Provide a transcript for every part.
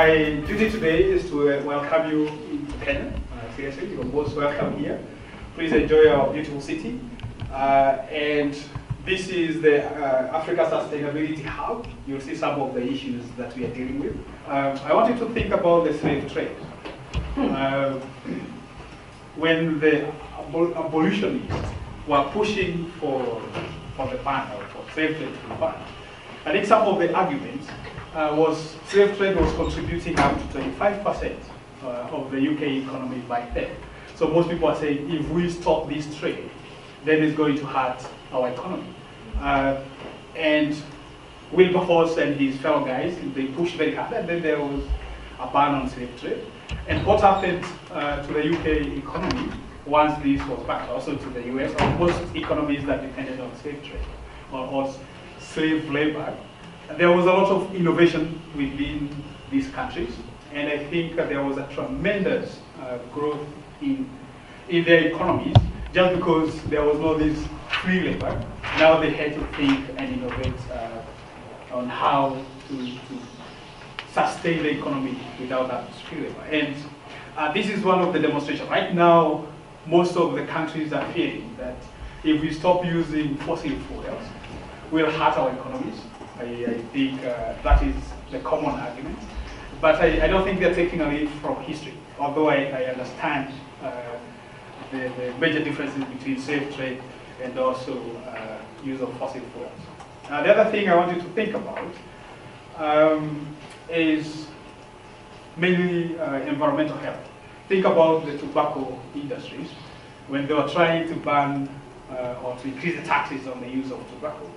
My duty today is to welcome you into Kenya. Seriously, you're most welcome here. Please enjoy our beautiful city. And this is the Africa Sustainability Hub. You'll see some of the issues that we are dealing with. I want you to think about the slave trade. When the abolitionists were pushing for the ban, or for slave trade to be banned, I think some of the arguments was slave trade was contributing up to 25% of the UK economy back then. So most people are saying if we stop this trade, then it's going to hurt our economy. And Wilberforce and his fellow guys, they pushed very hard, and then there was a ban on slave trade. And what happened to the UK economy once this was banned, also to the US, or most economies that depended on slave trade or slave labor, there was a lot of innovation within these countries, and I think there was a tremendous growth in their economies just because there was no this free labor. Now they had to think and innovate on how to sustain the economy without that free labor. And this is one of the demonstrations. Right now, most of the countries are fearing that if we stop using fossil fuels, we'll hurt our economies. I think that is the common argument. But I don't think they're taking a leaf from history, although I understand the major differences between slave trade and also use of fossil fuels. The other thing I want you to think about is mainly environmental health. Think about the tobacco industries when they were trying to ban or to increase the taxes on the use of tobacco.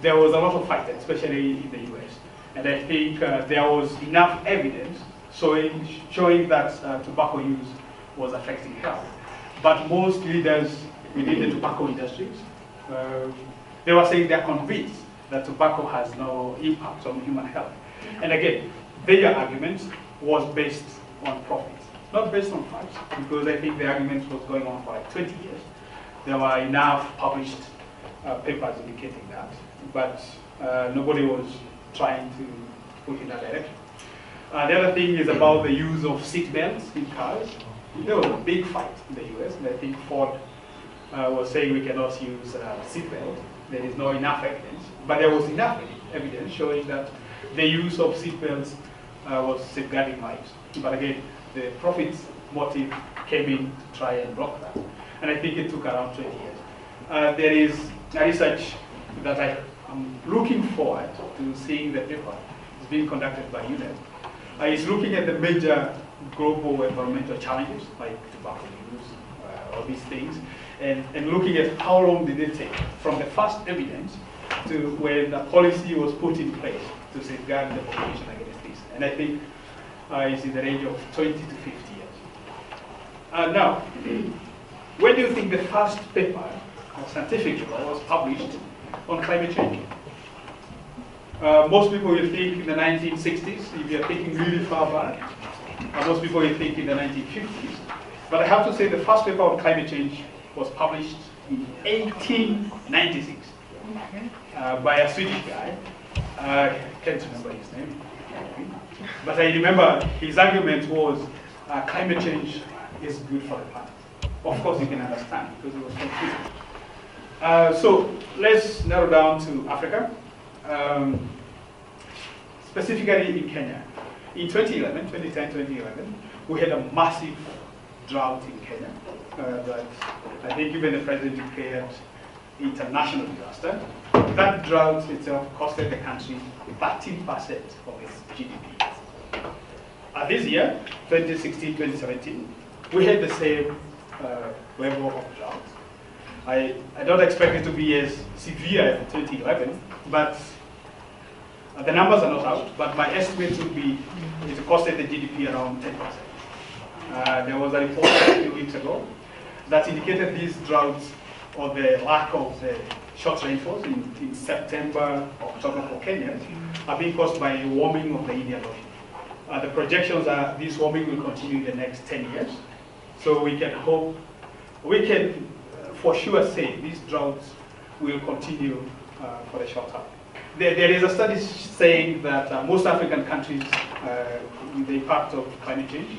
There was a lot of fight, especially in the US. And I think there was enough evidence showing that tobacco use was affecting health. But most leaders within the tobacco industries, they were saying they're convinced that tobacco has no impact on human health. And again, their argument was based on profit, not based on facts, because I think the argument was going on for like 20 years. There were enough published papers indicating that, but nobody was trying to push in that direction. The other thing is about the use of seat belts in cars. There was a big fight in the US, and I think Ford was saying we cannot use seat belt. There is not enough evidence, but there was enough evidence showing that the use of seat belts was safeguarding lives. But again, the profit motive came in to try and block that. And I think it took around 20 years. There is a research that I'm looking forward to seeing the paper. It's being conducted by UNED. It's looking at the major global environmental challenges like tobacco use, all these things, and looking at how long did it take from the first evidence to when the policy was put in place to safeguard the population against this. And I think it's in the range of 20 to 50 years. Now, when do you think the first paper, or scientific paper, was published on climate change? Most people will think in the 1960s, if you're thinking really far back. Most people will think in the 1950s. But I have to say the first paper on climate change was published in 1896 by a Swedish guy. I can't remember his name. But I remember his argument was climate change is good for the planet. Of course you can understand because it was confusing. So let's narrow down to Africa. Specifically in Kenya. In 2010-2011, we had a massive drought in Kenya that I think even the president declared international disaster. That drought itself costed the country 13% of its GDP. This year, 2016-2017, we had the same level of drought. I don't expect it to be as severe as 2011, but the numbers are not out, but my estimate would be it costed the GDP around 10%. There was a report a few weeks ago that indicated these droughts or the lack of the short rainfalls in September, October for Kenya are being caused by warming of the Indian Ocean. The projections are this warming will continue in the next 10 years. So we can for sure say these droughts will continue for the short term. There is a study saying that most African countries with the impact of climate change.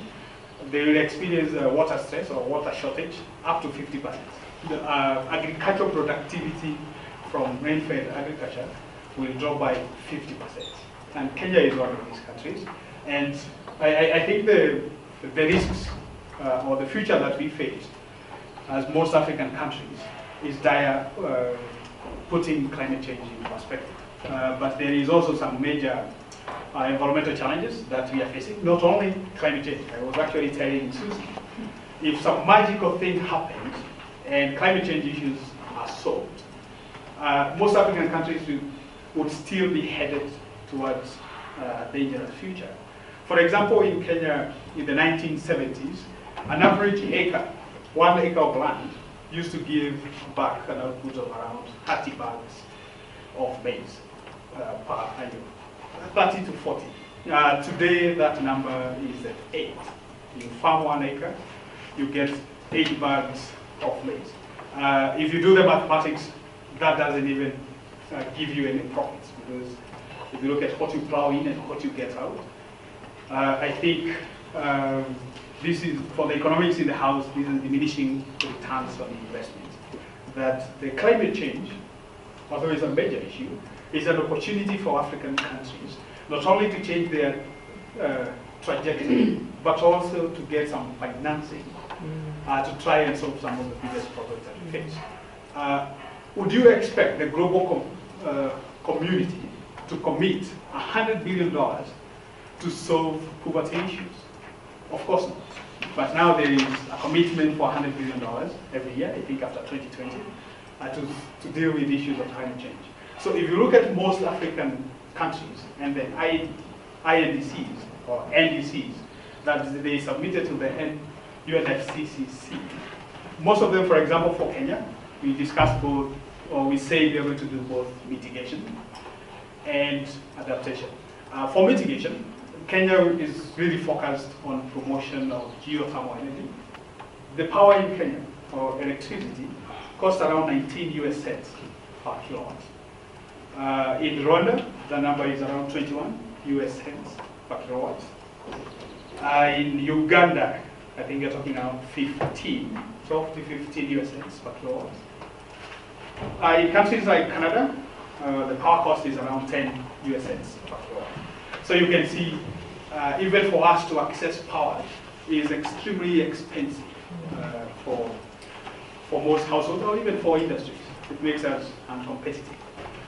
They will experience water stress or water shortage up to 50%. The agricultural productivity from rain-fed agriculture will drop by 50%. And Kenya is one of these countries. And I think the risks or the future that we face as most African countries is dire, putting climate change in perspective. But there is also some major environmental challenges that we are facing, not only climate change. I was actually telling Susie, if some magical thing happens and climate change issues are solved, most African countries would still be headed towards a dangerous future. For example, in Kenya in the 1970s, an average acre, 1 acre of land, used to give back an output of around 30 bags of maize per annum. 30 to 40. Today, that number is at 8. You farm 1 acre, you get 8 bags of maize. If you do the mathematics, that doesn't even give you any profits, because if you look at what you plow in and what you get out, I think this is, for the economics in the house, this is diminishing the returns on investment. That the climate change, although it's a major issue, is an opportunity for African countries, not only to change their trajectory, but also to get some financing to try and solve some of the biggest problems that we face. Would you expect the global community to commit $100 billion to solve poverty issues? Of course not. But now there is a commitment for $100 billion every year, I think after 2020, to deal with issues of climate change. So if you look at most African countries and the INDCs or NDCs that they submitted to the UNFCCC, most of them, for example, for Kenya, we discussed both, or we say we are going to do both mitigation and adaptation. For mitigation, Kenya is really focused on promotion of geothermal energy. The power in Kenya, or electricity, costs around 19 US cents per kilowatt. In Rwanda, the number is around 21 US cents per kilowatt. In Uganda, I think you're talking around 12 to 15 US cents per kilowatt. In countries like Canada, the power cost is around 10 US cents per kilowatt. So you can see, even for us to access power is extremely expensive for most households or even for industries. It makes us uncompetitive.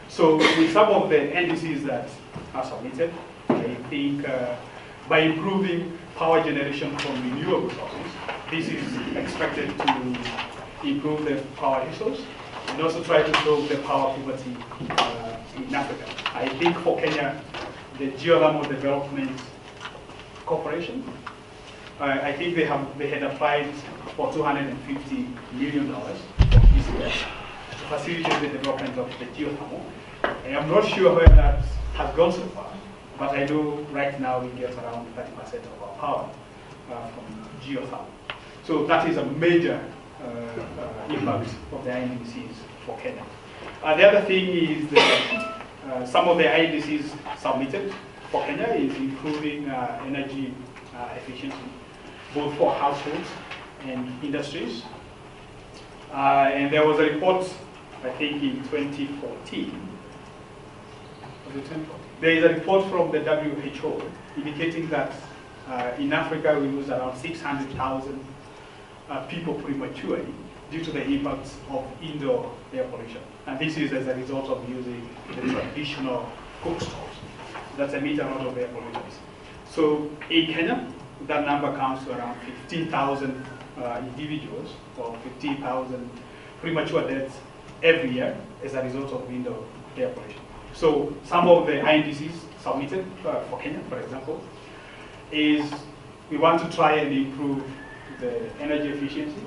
So with some of the NDCs that are submitted, I think by improving power generation from renewable sources, this is expected to improve the power resource and also try to solve the power poverty in Africa. I think for Kenya, the Geothermal Development Corporation, I think they had applied for $250 million this year to facilitate the development of the geothermal. And I'm not sure where that has gone so far, but I know right now we get around 30% of our power from geothermal. So that is a major impact of the INDCs for Kenya. The other thing is that some of the INDCs submitted for Kenya is improving energy efficiency, both for households and industries. And there was a report, I think in 2014, there is a report from the WHO indicating that in Africa we lose around 600,000 people prematurely due to the impacts of indoor air pollution. And this is as a result of using the traditional cook stoves that emit a lot of air pollutants. So in Kenya, that number comes to around 15,000 individuals, or 15,000 premature deaths every year as a result of indoor air pollution. So some of the INDCs submitted for Kenya, for example, is we want to try and improve the energy efficiency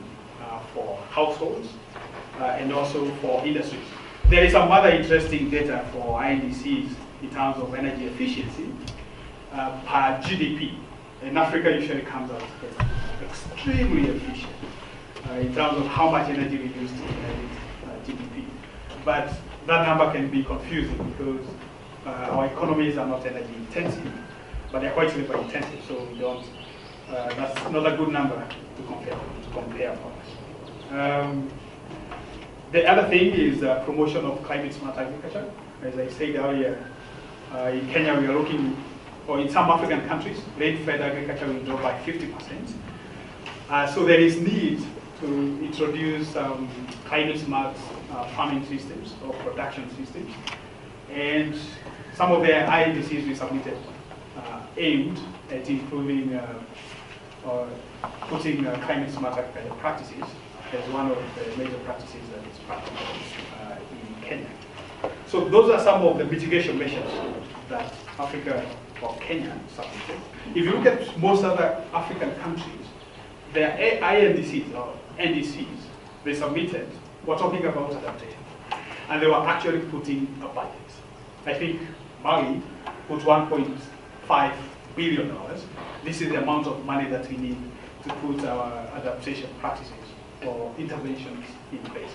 for households and also for industries. There is some other interesting data for INDCs in terms of energy efficiency per GDP. And Africa usually comes out as extremely efficient in terms of how much energy we use to generate GDP. But that number can be confusing because our economies are not energy intensive. but they're quite labor intensive, so we don't. That's not a good number to compare for. The other thing is promotion of climate smart agriculture. As I said earlier, in Kenya we are looking, or in some African countries, grain-fed agriculture will drop by 50%. So there is need to introduce climate smart farming systems or production systems. And some of the NDCs we submitted aimed at improving or putting climate smart agriculture practices as one of the major practices that is practiced in Kenya. So those are some of the mitigation measures that Africa or Kenya submitted. If you look at most other African countries, their INDCs or NDCs they submitted were talking about adaptation. And they were actually putting a budget. I think Mali put $1.5 billion. This is the amount of money that we need to put our adaptation practices or interventions in place.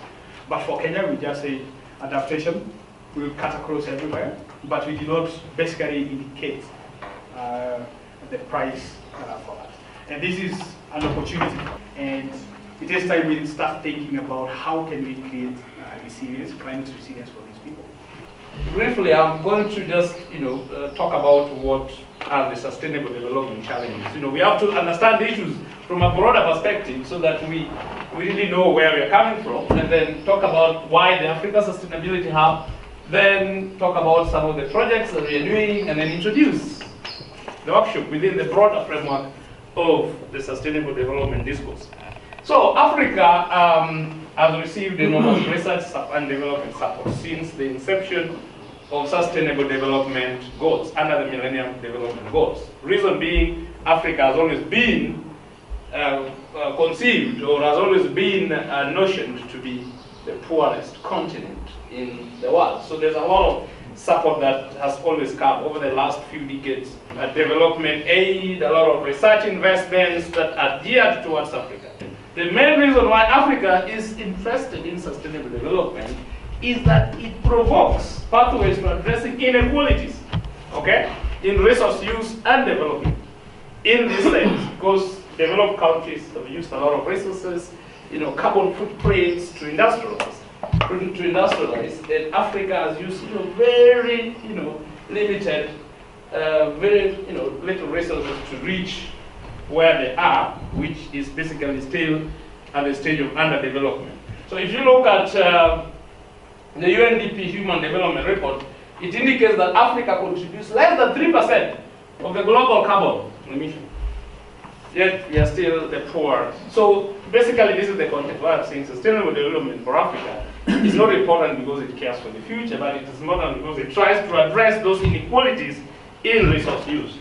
But for Kenya, we just say adaptation will cut across everywhere, but we do not basically indicate the price for that. And this is an opportunity. And it is time we start thinking about how can we create resilience, climate resilience for these people. Briefly, I'm going to just talk about what are the sustainable development challenges. We have to understand the issues from a broader perspective so that we really know where we're coming from, and then talk about why the Africa Sustainability Hub, then talk about some of the projects that we are doing, and then introduce the workshop within the broader framework of the sustainable development discourse. So Africa has received enormous research and development support since the inception of Sustainable Development Goals under the Millennium Development Goals. Reason being, Africa has always been conceived or has always been notioned to be the poorest continent in the world. So there's a lot of support that has always come over the last few decades. Development aid, a lot of research investments that are geared towards Africa. The main reason why Africa is interested in sustainable development is that it provokes pathways for addressing inequalities, okay, in resource use and development. In this sense, because developed countries have used a lot of resources, carbon footprints to industrialize. And Africa has used very limited, very little resources to reach where they are, which is basically still at the stage of underdevelopment. So if you look at the UNDP Human Development Report, it indicates that Africa contributes less than 3% of the global carbon emission. Yet we are still the poor. So basically this is the context why I'm saying sustainable development for Africa is not important because it cares for the future, but it is important because it tries to address those inequalities in resource use.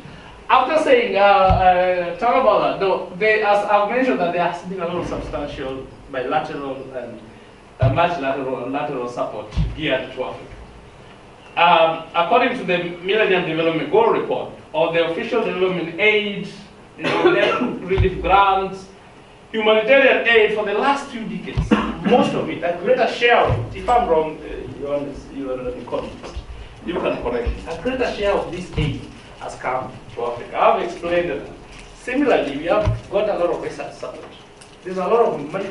After saying, Tara, as I've mentioned that there has been a lot of substantial bilateral and multilateral and lateral support geared to Africa. According to the Millennium Development Goal Report, or the official development aid, relief grants, humanitarian aid for the last few decades, most of it, a greater share of it, if I'm wrong, you are an economist, you can correct it, a greater share of this aid has come to Africa. I've explained that. Similarly, we have got a lot of research support. There's a lot of money,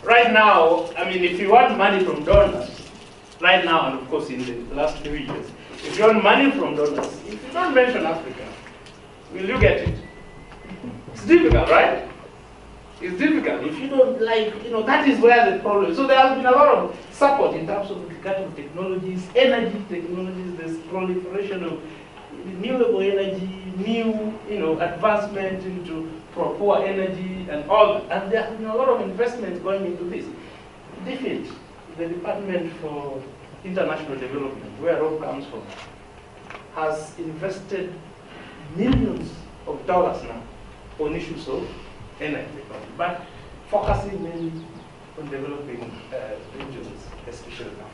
right now, if you want money from donors, right now, and of course in the last few years, if you want money from donors, if you don't mention Africa, will you get it? It's difficult, right? It's difficult. If you don't that is where the problem is. So there has been a lot of support in terms of kind of technologies, energy technologies, there's proliferation of renewable energy, new, advancement into poor energy and all that. And there have been a lot of investments going into this. DFID, the Department for International Development, where Rob comes from, has invested millions of dollars now on issues of energy, but focusing mainly on developing regions, especially in Africa.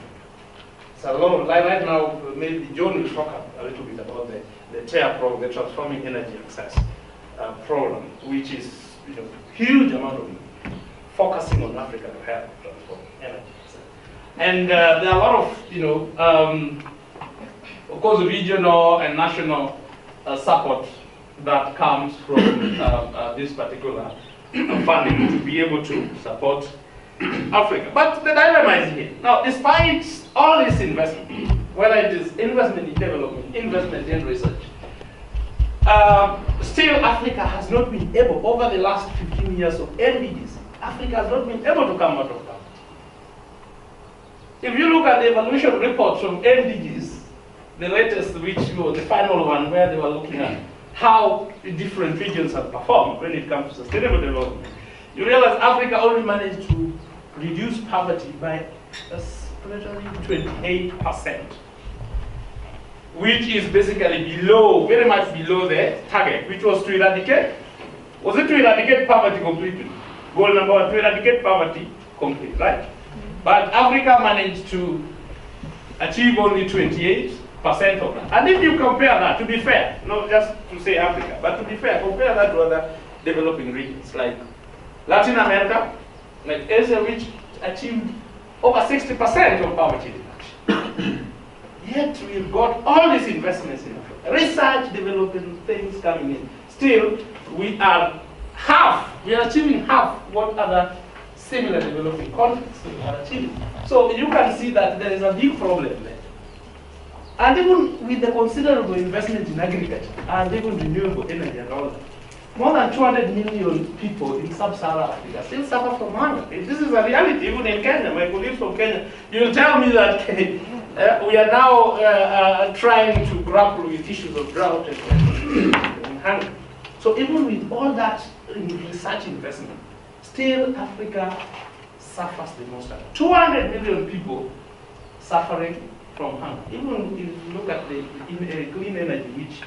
So a lot of, right now, maybe John will talk a little bit about the TARE program, the Transforming Energy Access program, which is huge amount of focusing on Africa to help transform energy. And there are a lot of, of course, regional and national support that comes from this particular funding to be able to support Africa. But the dilemma is here. Now, despite all this investment, whether it is investment in development, investment in research, still Africa has not been able, over the last 15 years of NDCs, Africa has not been able to come out of poverty. If you look at the evaluation reports from NDCs, the latest, which was the final one, where they were looking at how the different regions have performed when it comes to sustainable development, you realize Africa only managed to reduce poverty by 28%, which is basically below, very much below the target, which was to eradicate. Was it to eradicate poverty completely? Goal number one, to eradicate poverty completely, right? But Africa managed to achieve only 28% of that. And if you compare that, to be fair, not just to say Africa, but to be fair, compare that to other developing regions like Latin America, like Asia, which achieved over 60% of poverty reduction. Yet we've got all these investments in Africa, research, development, things coming in. Still, we are achieving half what other similar developing countries are achieving. So you can see that there is a big problem there. And even with the considerable investment in agriculture and even renewable energy and all that, more than 200 million people in sub-Saharan Africa still suffer from hunger. This is a reality, even in Kenya. My colleagues from Kenya, you'll tell me that we are now trying to grapple with issues of drought and hunger. So even with all that research investment, still Africa suffers the most. 200 million people suffering from hunger. Even if you look at the clean energy, which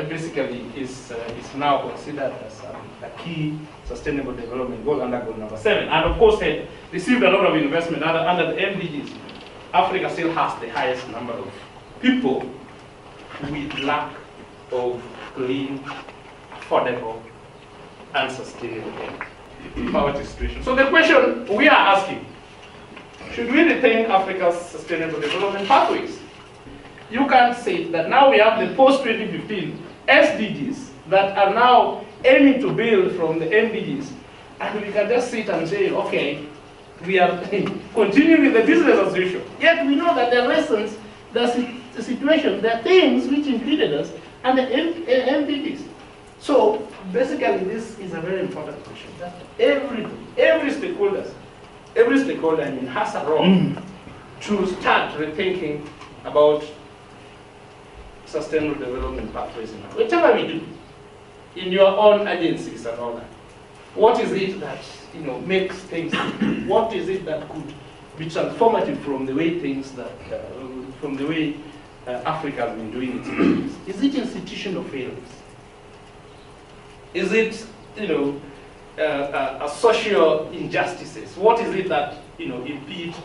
basically is now considered as a key sustainable development goal under goal number 7. And of course, had received a lot of investment under the NDCs. Africa still has the highest number of people with lack of clean, affordable, and sustainable poverty situation. So the question we are asking, should we rethink Africa's sustainable development pathways? You can say that now we have the post-2015 SDGs that are now aiming to build from the NDCs, and we can just sit and say, okay, we are continuing with the business as usual. Yet we know that there are lessons, there are situations, there are things which included us, and the NDCs. So basically, this is a very important question. That every stakeholder, has a role to start rethinking about sustainable development pathways in Africa. Whatever we do, in your own agencies and all that, what is it that makes things? What is it that could be transformative from the way Africa has been doing it? Is it institutional failures? Is it social injustices? What is it that impede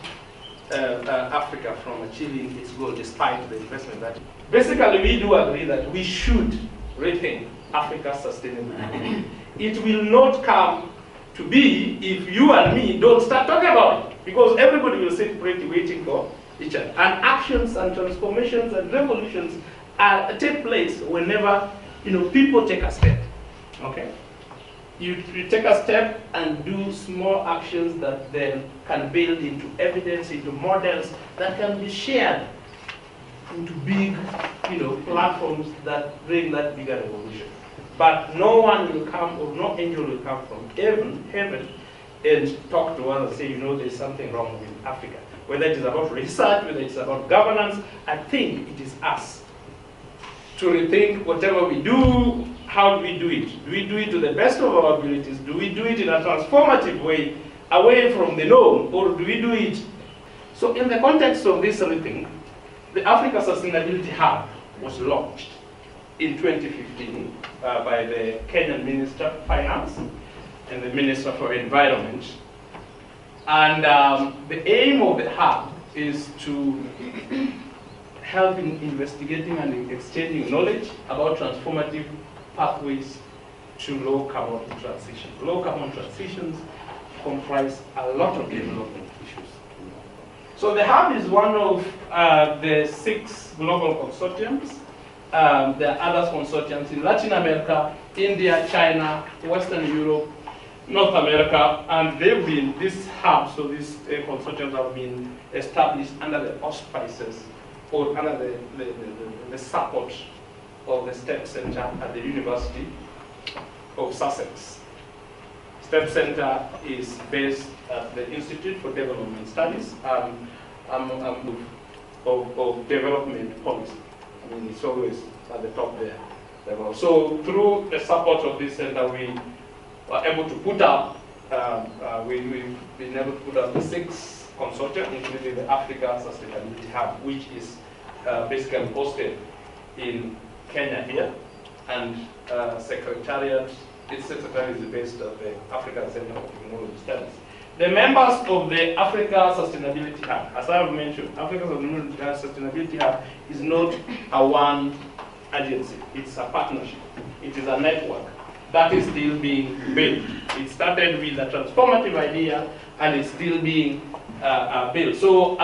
Africa from achieving its goal despite the investment that? Basically, we do agree that we should rethink Africa's sustainable development. It will not come to be if you and me don't start talking about it, because everybody will sit pretty waiting for each other. And actions and transformations and revolutions take place whenever people take a step. Okay. You take a step and do small actions that then can build into evidence, into models that can be shared into big, platforms that bring that bigger revolution. But no one will come, or no angel will come from heaven and talk to us and say, there's something wrong with Africa. Whether it is about research, whether it's about governance, I think it is us to rethink whatever we do. How do we do it? Do we do it to the best of our abilities? Do we do it in a transformative way, away from the norm, or do we do it? So in the context of this rethink, the Africa Sustainability Hub was launched in 2015 by the Kenyan Minister of Finance and the Minister for Environment. And the aim of the hub is to help in investigating and exchanging knowledge about transformative pathways to low carbon transition. Low carbon transitions comprise a lot of development issues. So the hub is one of the 6 global consortiums There are other consortiums in Latin America, India, China, Western Europe, North America, and they've been, these hubs, so these consortiums have been established under the auspices or under the support of the STEP Center at the University of Sussex. STEP Center is based at the Institute for Development Studies of development policy. I mean, it's always at the top there. So through the support of this center, we were able to put up, we've been able to put up the 6 consortia, including the Africa Sustainability Hub, which is basically hosted in Kenya here, and Secretariat, its secretary is based at the African Center for Technology Studies. The members of the Africa Sustainability Hub, as I have mentioned, Africa Sustainability Hub is not a one agency, it's a partnership. It is a network that is still being built. It started with a transformative idea and it's still being built. So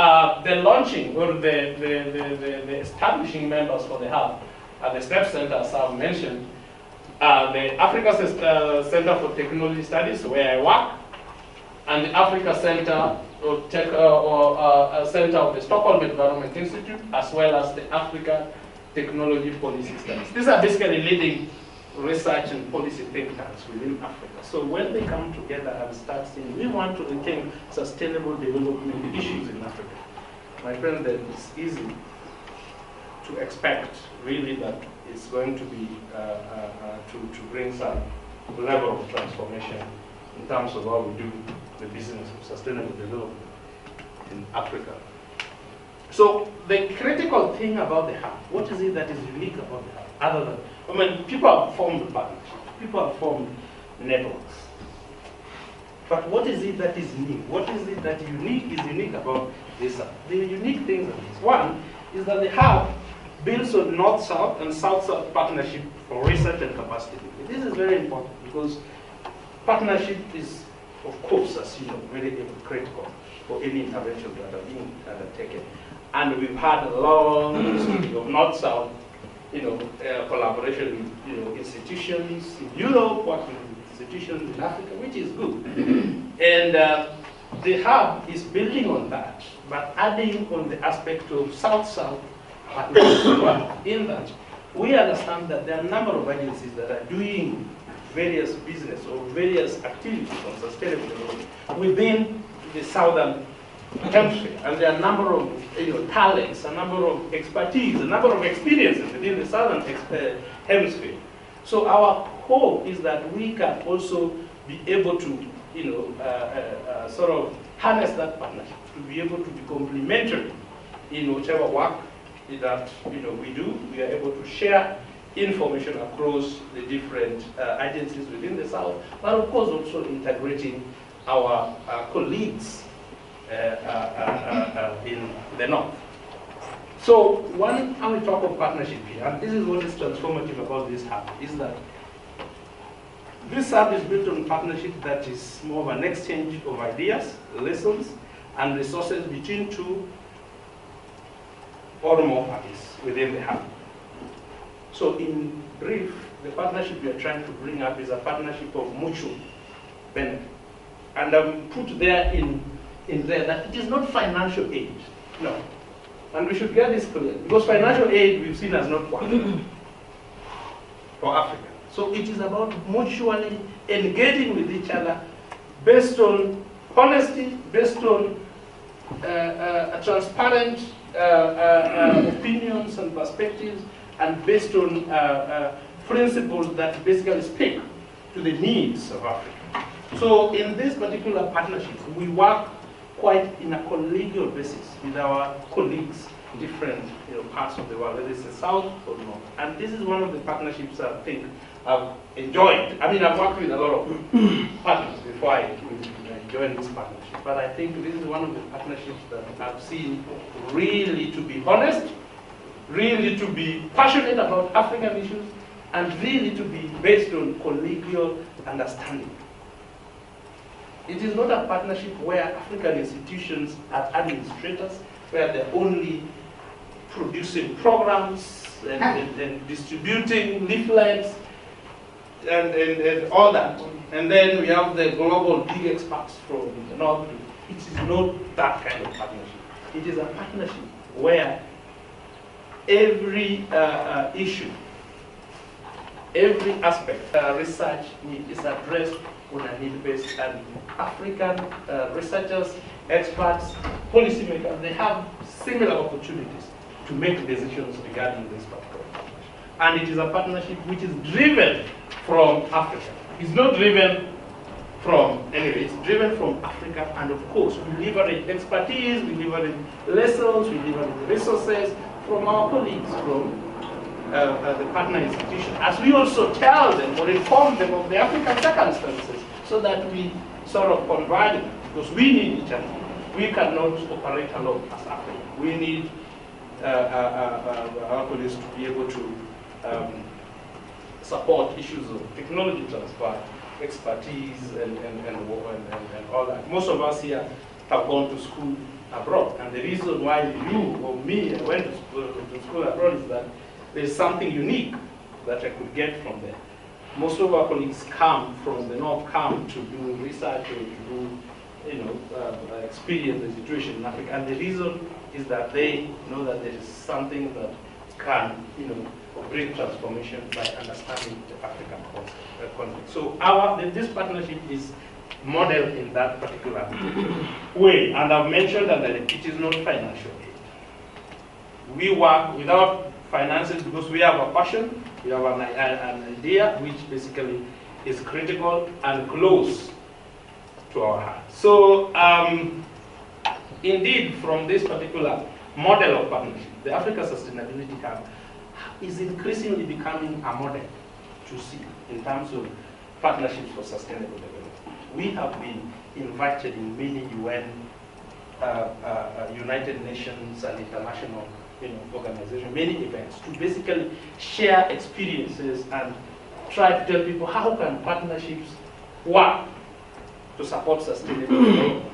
the launching or the establishing members for the hub at the STEP Center, as I've mentioned, the Africa Center for Technology Studies, where I work, and the Africa Center Center of the Stockholm Environment Institute, as well as the Africa Technology Policy Studies. These are basically leading research and policy think tanks within Africa. So when they come together and start saying, we want to attain sustainable development issues in Africa, my friend, then it's easy to expect really that it's going to be to bring some level of transformation in terms of how we do the business of sustainable development in Africa. So the critical thing about the hub, what is it that is unique about the hub? Other than, I mean, people have formed partnerships, people have formed networks. But what is it that is new? What is it that is unique about this hub? The unique things of this. One is that the hub builds on North-South and South-South partnership for research and capacity building. This is very important because partnership is, of course, as you know, very critical for any intervention that are being undertaken. And we've had a long history of North-South, collaboration with, institutions in Europe, working with institutions in Africa, which is good. And the hub is building on that, but adding on the aspect of South-South partnership as well. In that, we understand that there are a number of agencies that are doing various business or various activities on sustainable development within the southern hemisphere, and there are a number of talents, a number of expertise, a number of experiences within the southern hemisphere. So our hope is that we can also be able to, sort of harness that partnership to be able to be complementary in whichever work that we do. We are able to share information across the different agencies within the south, but of course also integrating our colleagues in the north. So when we talk of partnership here, and this is what is transformative about this hub, is that this hub is built on partnership that is more of an exchange of ideas, lessons, and resources between 2 or more parties within the hub. So in brief, the partnership we are trying to bring up is a partnership of mutual benefit. And I'm put there in there that it is not financial aid, no. And we should get this clear, because financial aid we've seen as not working for Africa. So it is about mutually engaging with each other based on honesty, based on a transparent opinions and perspectives, and based on principles that basically speak to the needs of Africa. So in this particular partnership, we work quite in a collegial basis with our colleagues in different parts of the world, whether it's the south or north. And this is one of the partnerships I think I've enjoyed. I mean, I've worked with a lot of partners before I joined this partnership. But I think this is one of the partnerships that I've seen really to be honest, really to be passionate about African issues, and really to be based on collegial understanding. It is not a partnership where African institutions are administrators, where they're only producing programs and distributing leaflets and all that. And then we have the global big experts from the north. It is not that kind of partnership. It is a partnership where every issue, every aspect, research need is addressed on a need basis, and African researchers, experts, policymakers, they have similar opportunities to make decisions regarding this particular partnership. And it is a partnership which is driven from Africa. It's not driven from anywhere, it's driven from Africa, and of course, we leverage expertise, we leverage lessons, we leverage resources from our colleagues from the partner institution, as we also tell them or inform them of the African circumstances, so that we sort of converge, because we need each other. We cannot operate alone as Africa. We need our colleagues to be able to support issues of technology transfer, expertise, and all that. Most of us here have gone to school abroad, and the reason why you or me went to school abroad is that there's something unique that I could get from there. Most of our colleagues come from the north, come to do research or to do, experience the situation in Africa, and the reason is that they know that there is something that can, bring transformation by understanding the African context. So this partnership is modeled in that particular way, and I've mentioned that it is not financial aid. We work without finances because we have a passion, we have an idea which basically is critical and close to our heart. So indeed, from this particular model of partnership, the Africa Sustainability Hub is increasingly becoming a model to see in terms of partnerships for sustainable development. We have been invited in many UN, United Nations and international organizations, many events, to basically share experiences and try to tell people how can partnerships work to support sustainable development.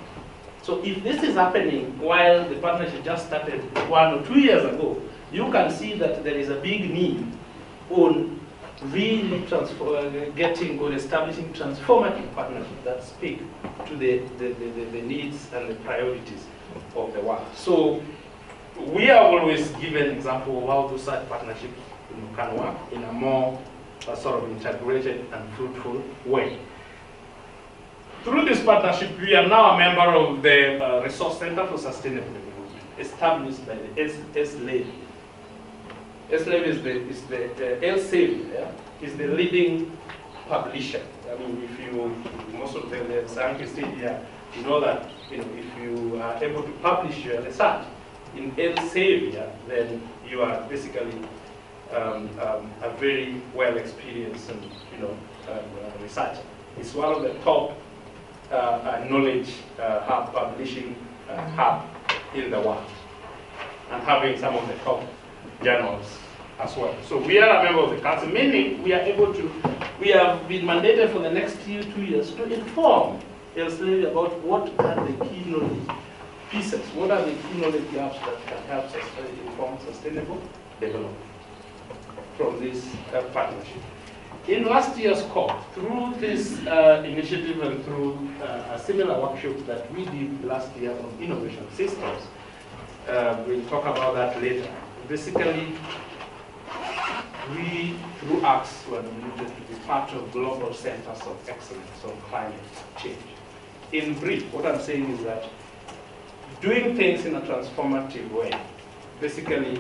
So if this is happening while the partnership just started 1 or 2 years ago, you can see that there is a big need on really getting or establishing transformative partnerships that speak to the needs and the priorities of the world. So we are always given an example of how those such partnerships can work in a more sort of integrated and fruitful way. Through this partnership, we are now a member of the Resource Center for Sustainable Development, established by the SLAVE. SLAVE is the leading publisher. I mean, if you, most of the scientists here, you know that if you are able to publish your research in Elsevier, then you are basically a very well experienced and researcher. It's one of the top knowledge hub publishing hub in the world, and having some of the top journals as well. So we are a member of the council, meaning we are able to, we have been mandated for the next 2 years to inform Elsevier about what are the key knowledge pieces, what are the key knowledge gaps that can help us inform sustainable development from this partnership. In last year's COP, through this initiative and through a similar workshop that we did last year on innovation systems, we'll talk about that later. Basically, we, through ACTS, were nominated to be part of global centers of excellence on climate change. In brief, what I'm saying is that doing things in a transformative way basically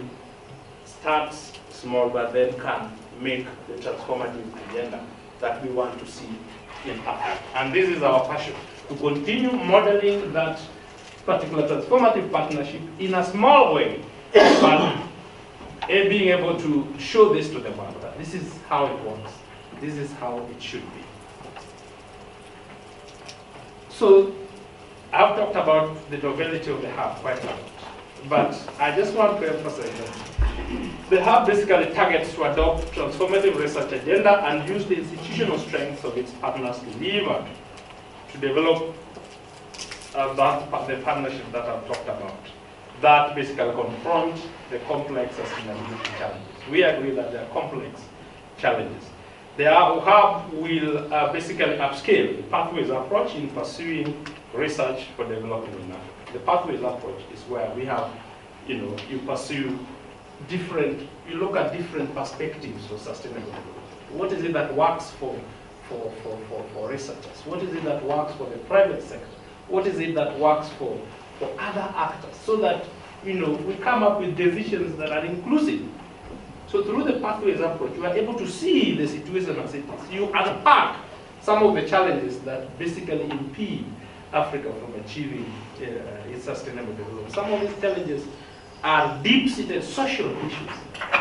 starts small, but then can make the transformative agenda that we want to see in Africa. And this is our passion, to continue modeling that particular transformative partnership in a small way, but being able to show this to the world, that this is how it works, this is how it should be. So I've talked about the novelty of the hub quite a lot, but I just want to emphasize that the hub basically targets to adopt transformative research agenda and use the institutional strengths of its partners to deliver, to develop the partnership that I've talked about, that basically confront the complex sustainability challenges. We agree that there are complex challenges. The hub will basically upscale the pathways approach in pursuing research for development in Africa. The pathways approach is where we have, you pursue different, you look at different perspectives for sustainable development. What is it that works for researchers? What is it that works for the private sector? What is it that works for other actors? So that, we come up with decisions that are inclusive. So through the pathways approach, you are able to see the situation as it is. You unpack some of the challenges that basically impede Africa from achieving its sustainable development. Some of these challenges are deep-seated social issues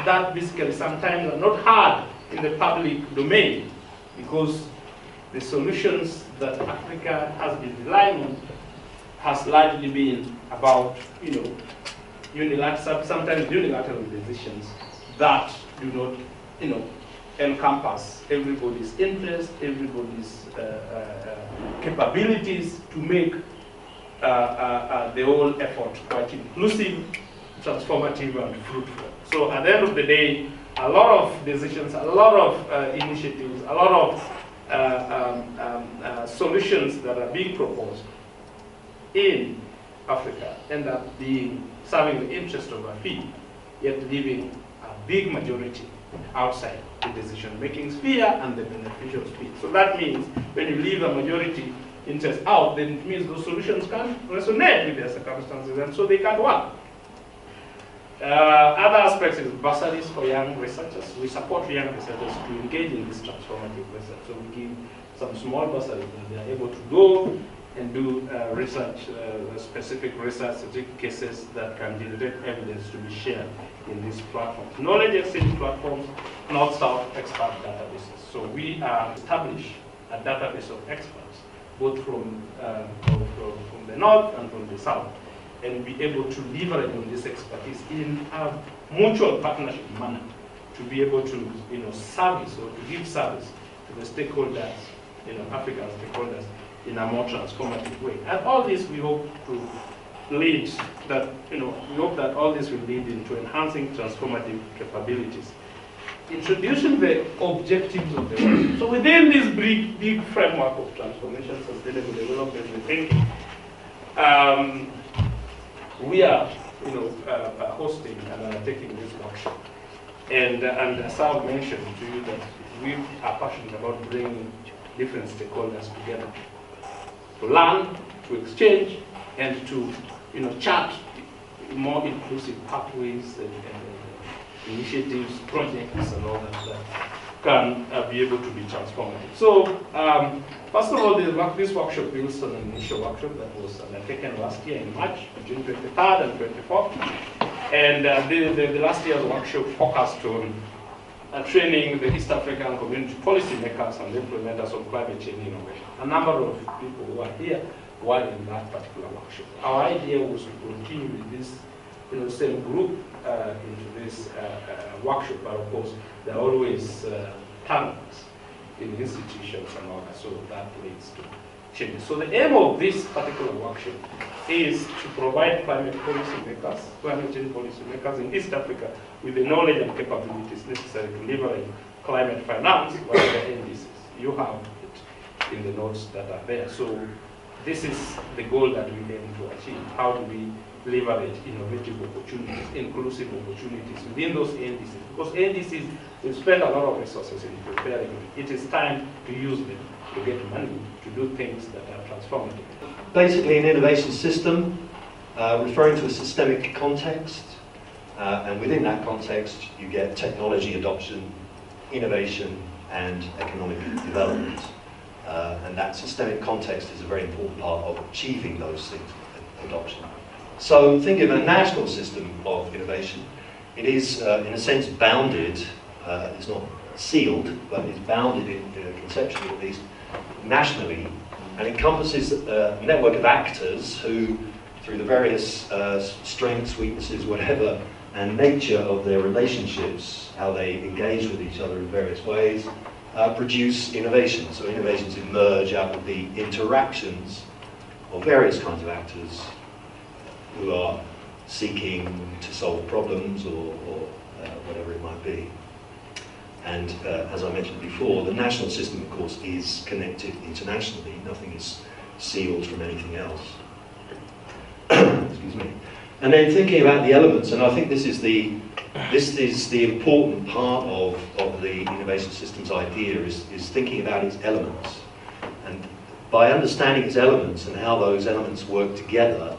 that basically sometimes are not heard in the public domain because the solutions that Africa has been relying on has largely been about, sometimes unilateral decisions that do not, encompass everybody's interest, everybody's capabilities to make the whole effort quite inclusive, transformative, and fruitful. So at the end of the day, a lot of decisions, a lot of initiatives, a lot of solutions that are being proposed in Africa end up serving the interest of a few, yet leaving a big majority outside the decision-making sphere and the beneficial sphere. So that means when you leave a majority interest out, then it means those solutions can't resonate with their circumstances, and so they can't work. Other aspects is bursaries for young researchers. We support young researchers to engage in this transformative research. So we give some small bursaries and they are able to go and do research, specific research cases that can generate evidence to be shared in these platforms. Knowledge exchange platforms, North-South expert databases. So we establish a database of experts, both from the North and from the South, and be able to leverage on this expertise in a mutual partnership manner to be able to service or to give service to the stakeholders, African stakeholders, in a more transformative way. And all this we hope to lead that, we hope that all this will lead into enhancing transformative capabilities. Introducing the objectives of the work. So within this big framework of transformation, sustainable development, and thinking, we are, hosting and undertaking this workshop. And as I mentioned to you that we are passionate about bringing different stakeholders together to learn, to exchange, and to, chart more inclusive pathways and initiatives, projects, and all that can be able to be transformative. So, first of all, this workshop builds on an initial workshop that was undertaken last year in March, June 23rd and 24th. And the last year's workshop focused on training the East African community policymakers and implementers of climate change innovation. A number of people who are here were in that particular workshop. Our idea was to continue with this same group into this workshop, but of course there are always talents in institutions and all that, so that leads to changes. So the aim of this particular workshop is to provide climate change policy makers in East Africa with the knowledge and capabilities necessary to leverage climate finance via the NDCs. You have it in the notes that are there. So this is the goal that we aim to achieve. How do we leverage innovative opportunities, inclusive opportunities within those NDCs? Because NDCs will spend a lot of resources in preparing it. It is time to use them to get money to do things that are transformative. Basically an innovation system referring to a systemic context, and within that context you get technology adoption, innovation, and economic development. And that systemic context is a very important part of achieving those things, adoption. So think of a national system of innovation. It is, in a sense, bounded, it's not sealed, but it's bounded, conceptually at least, nationally, and encompasses a network of actors who, through the various strengths, weaknesses, whatever, and nature of their relationships, how they engage with each other in various ways, produce innovations. So innovations emerge out of the interactions of various kinds of actors who are seeking to solve problems or whatever it might be. And as I mentioned before, the national system, of course, is connected internationally. Nothing is sealed from anything else. Excuse me. And then thinking about the elements, and I think this is the important part of the innovation systems idea, is thinking about its elements. And by understanding its elements and how those elements work together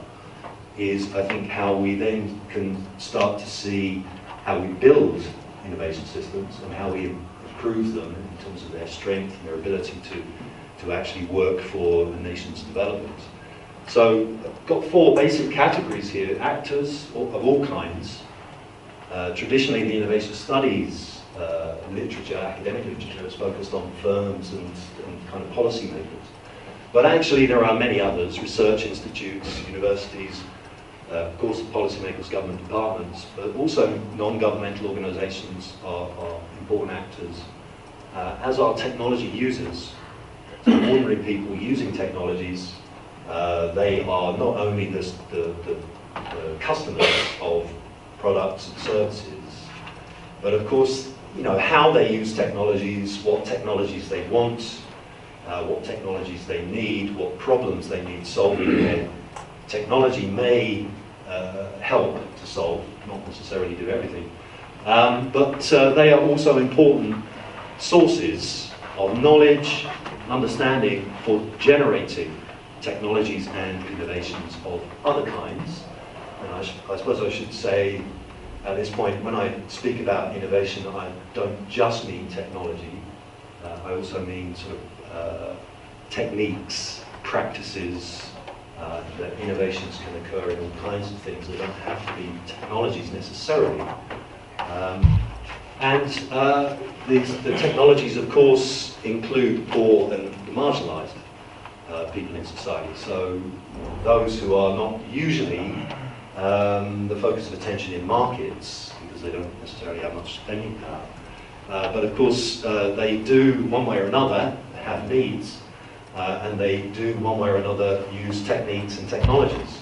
is, I think, how we then can start to see how we build innovation systems and how we improve them in terms of their strength and their ability to actually work for the nation's development. So I've got 4 basic categories here: actors of all kinds. Traditionally, the innovation studies literature, academic literature, is focused on firms and kind of policymakers. But actually, there are many others: research institutes, universities, of course, policymakers, government departments, but also non-governmental organisations are important actors, as are technology users. So ordinary people using technologies, they are not only the customers of products and services, but of course, you know, how they use technologies, what technologies they want, what technologies they need, what problems they need solving. Their technology may help to solve, not necessarily do everything, but they are also important sources of knowledge, understanding for generating technologies and innovations of other kinds. And I suppose I should say at this point, when I speak about innovation, I don't just mean technology. I also mean sort of techniques, practices, that innovations can occur in all kinds of things. They don't have to be technologies necessarily. The technologies, of course, include poor and marginalised people in society. So those who are not usually the focus of attention in markets, because they don't necessarily have much spending power. But of course, they do, one way or another, have needs, and they do, one way or another, use techniques and technologies.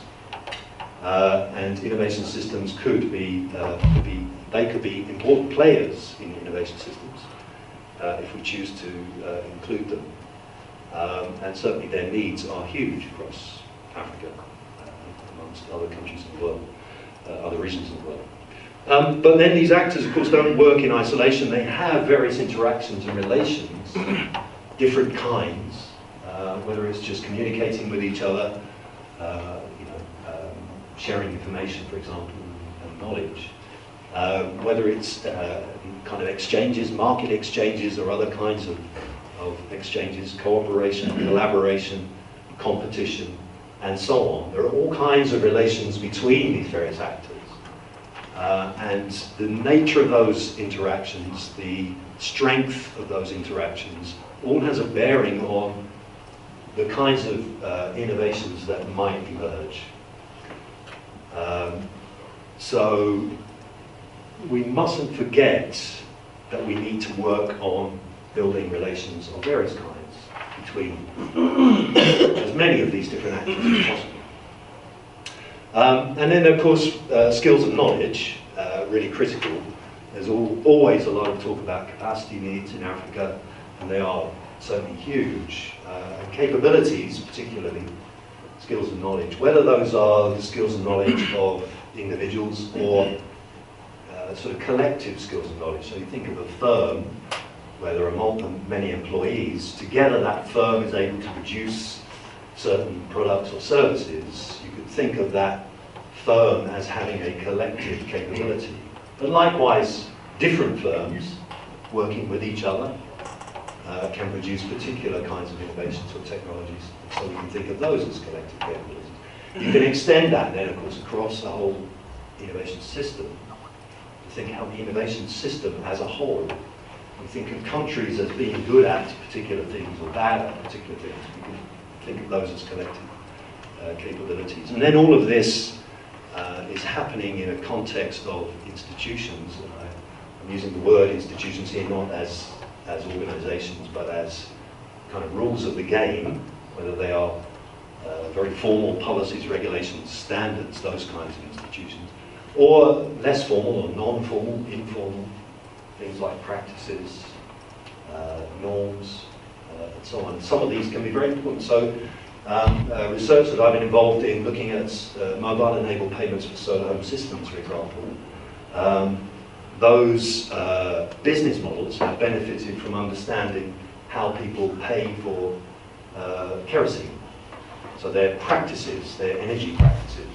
And innovation systems could be important players in innovation systems if we choose to include them. And certainly their needs are huge across Africa, amongst other countries in the world, other regions of the world. But then these actors, of course, don't work in isolation. They have various interactions and relations, different kinds, whether it's just communicating with each other, sharing information, for example, and knowledge, whether it's kind of exchanges, market exchanges, or other kinds of exchanges, cooperation, collaboration, competition, and so on. There are all kinds of relations between these various actors. And the nature of those interactions, the strength of those interactions, all has a bearing on the kinds of innovations that might emerge. So we mustn't forget that we need to work on building relations of various kinds between as many of these different actors as possible. And then, of course, skills and knowledge, really critical. There's always a lot of talk about capacity needs in Africa, and they are certainly huge. And capabilities, particularly, skills and knowledge, whether those are the skills and knowledge of individuals or sort of collective skills and knowledge. So you think of a firm where there are many employees. Together that firm is able to produce certain products or services. You could think of that firm as having a collective capability. But likewise, different firms working with each other can produce particular kinds of innovations or technologies. So we can think of those as collective capabilities. You can extend that then, of course, across the whole innovation system. You think how the innovation system as a whole. We think of countries as being good at particular things or bad at particular things. We can think of those as collective capabilities. And then all of this is happening in a context of institutions. And I'm using the word institutions here not as organizations, but as kind of rules of the game, whether they are very formal policies, regulations, standards, those kinds of institutions, or less formal or non-formal, informal, things like practices, norms, and so on. Some of these can be very important. So research that I've been involved in looking at mobile-enabled payments for solar home systems, for example, those business models have benefited from understanding how people pay for kerosene. So their practices, their energy practices,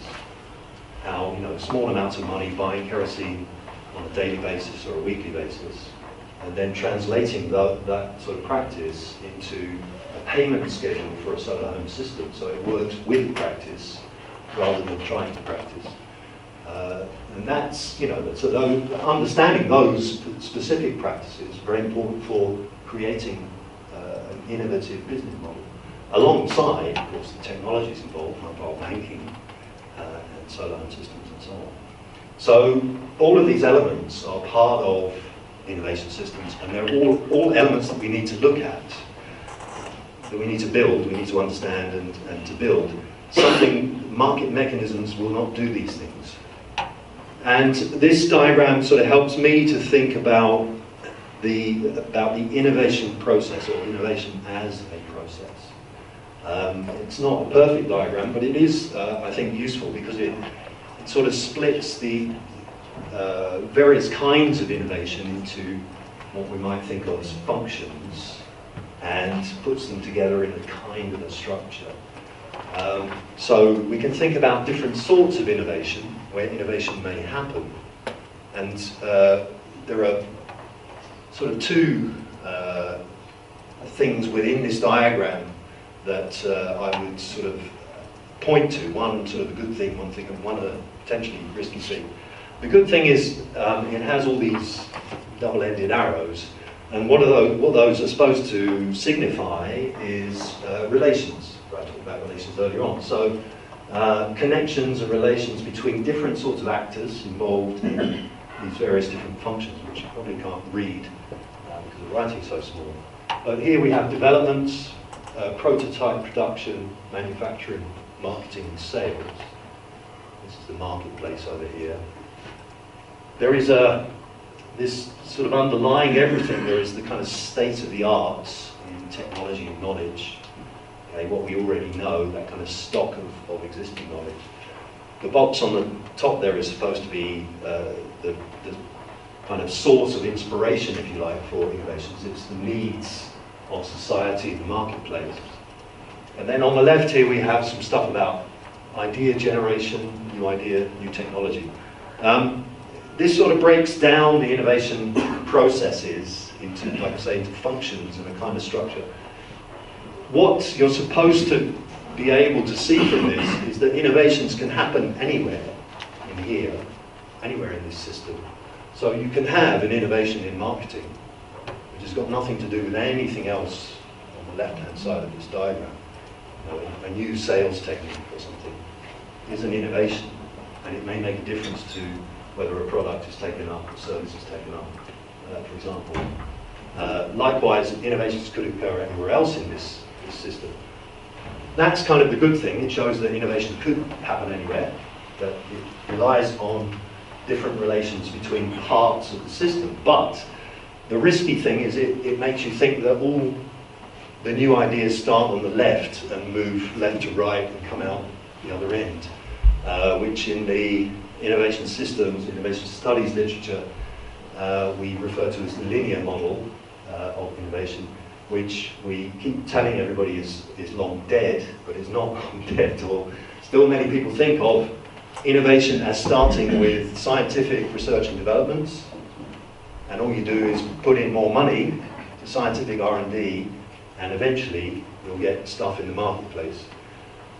how small amounts of money buying kerosene on a daily basis or a weekly basis, and then translating that sort of practice into a payment schedule for a solar home system, so it works with practice rather than trying to practice. And that's, so understanding those specific practices is very important for creating an innovative business model. Alongside, of course, the technologies involved, mobile banking and solar home systems and so on. So all of these elements are part of innovation systems, and they're all elements that we need to look at, that we need to build, we need to understand and to build. Market mechanisms will not do these things. And this diagram sort of helps me to think about the innovation process, or innovation as a process. It's not a perfect diagram, but it is, I think, useful because it sort of splits the various kinds of innovation into what we might think of as functions and puts them together in a kind of a structure. So we can think about different sorts of innovation, where innovation may happen. And there are sort of two things within this diagram that I would sort of point to. One sort of a good thing, and one a potentially risky thing. The good thing is it has all these double-ended arrows, and what those are supposed to signify is relations. I talked about relations earlier on. So connections and relations between different sorts of actors involved in these various different functions, which you probably can't read because the writing's so small. But here we have development, prototype production, manufacturing, marketing and sales. This is the marketplace over here. There is this sort of underlying everything, there is the kind of state of the arts in technology and knowledge. Okay, what we already know, that kind of stock of existing knowledge. The box on the top there is supposed to be the kind of source of inspiration, if you like, for innovations. It's the needs of society and the marketplace. And then on the left here we have some stuff about idea generation, new technology. This sort of breaks down the innovation processes into, like I say, into functions and a kind of structure. What you're supposed to be able to see from this is that innovations can happen anywhere in here, anywhere in this system. So you can have an innovation in marketing, which has got nothing to do with anything else on the left-hand side of this diagram. A new sales technique or something is an innovation, and it may make a difference to whether a product is taken up, a service is taken up, for example. Likewise, innovations could occur anywhere else in this system. That's kind of the good thing. It shows that innovation could happen anywhere, that it relies on different relations between parts of the system. But the risky thing is it makes you think that all the new ideas start on the left and move left to right and come out the other end, which in the innovation systems, innovation studies literature, we refer to as the linear model of innovation, which we keep telling everybody is long dead, but it's not long dead at all. Still many people think of innovation as starting with scientific research and development, and all you do is put in more money to scientific R&D, and eventually you'll get stuff in the marketplace.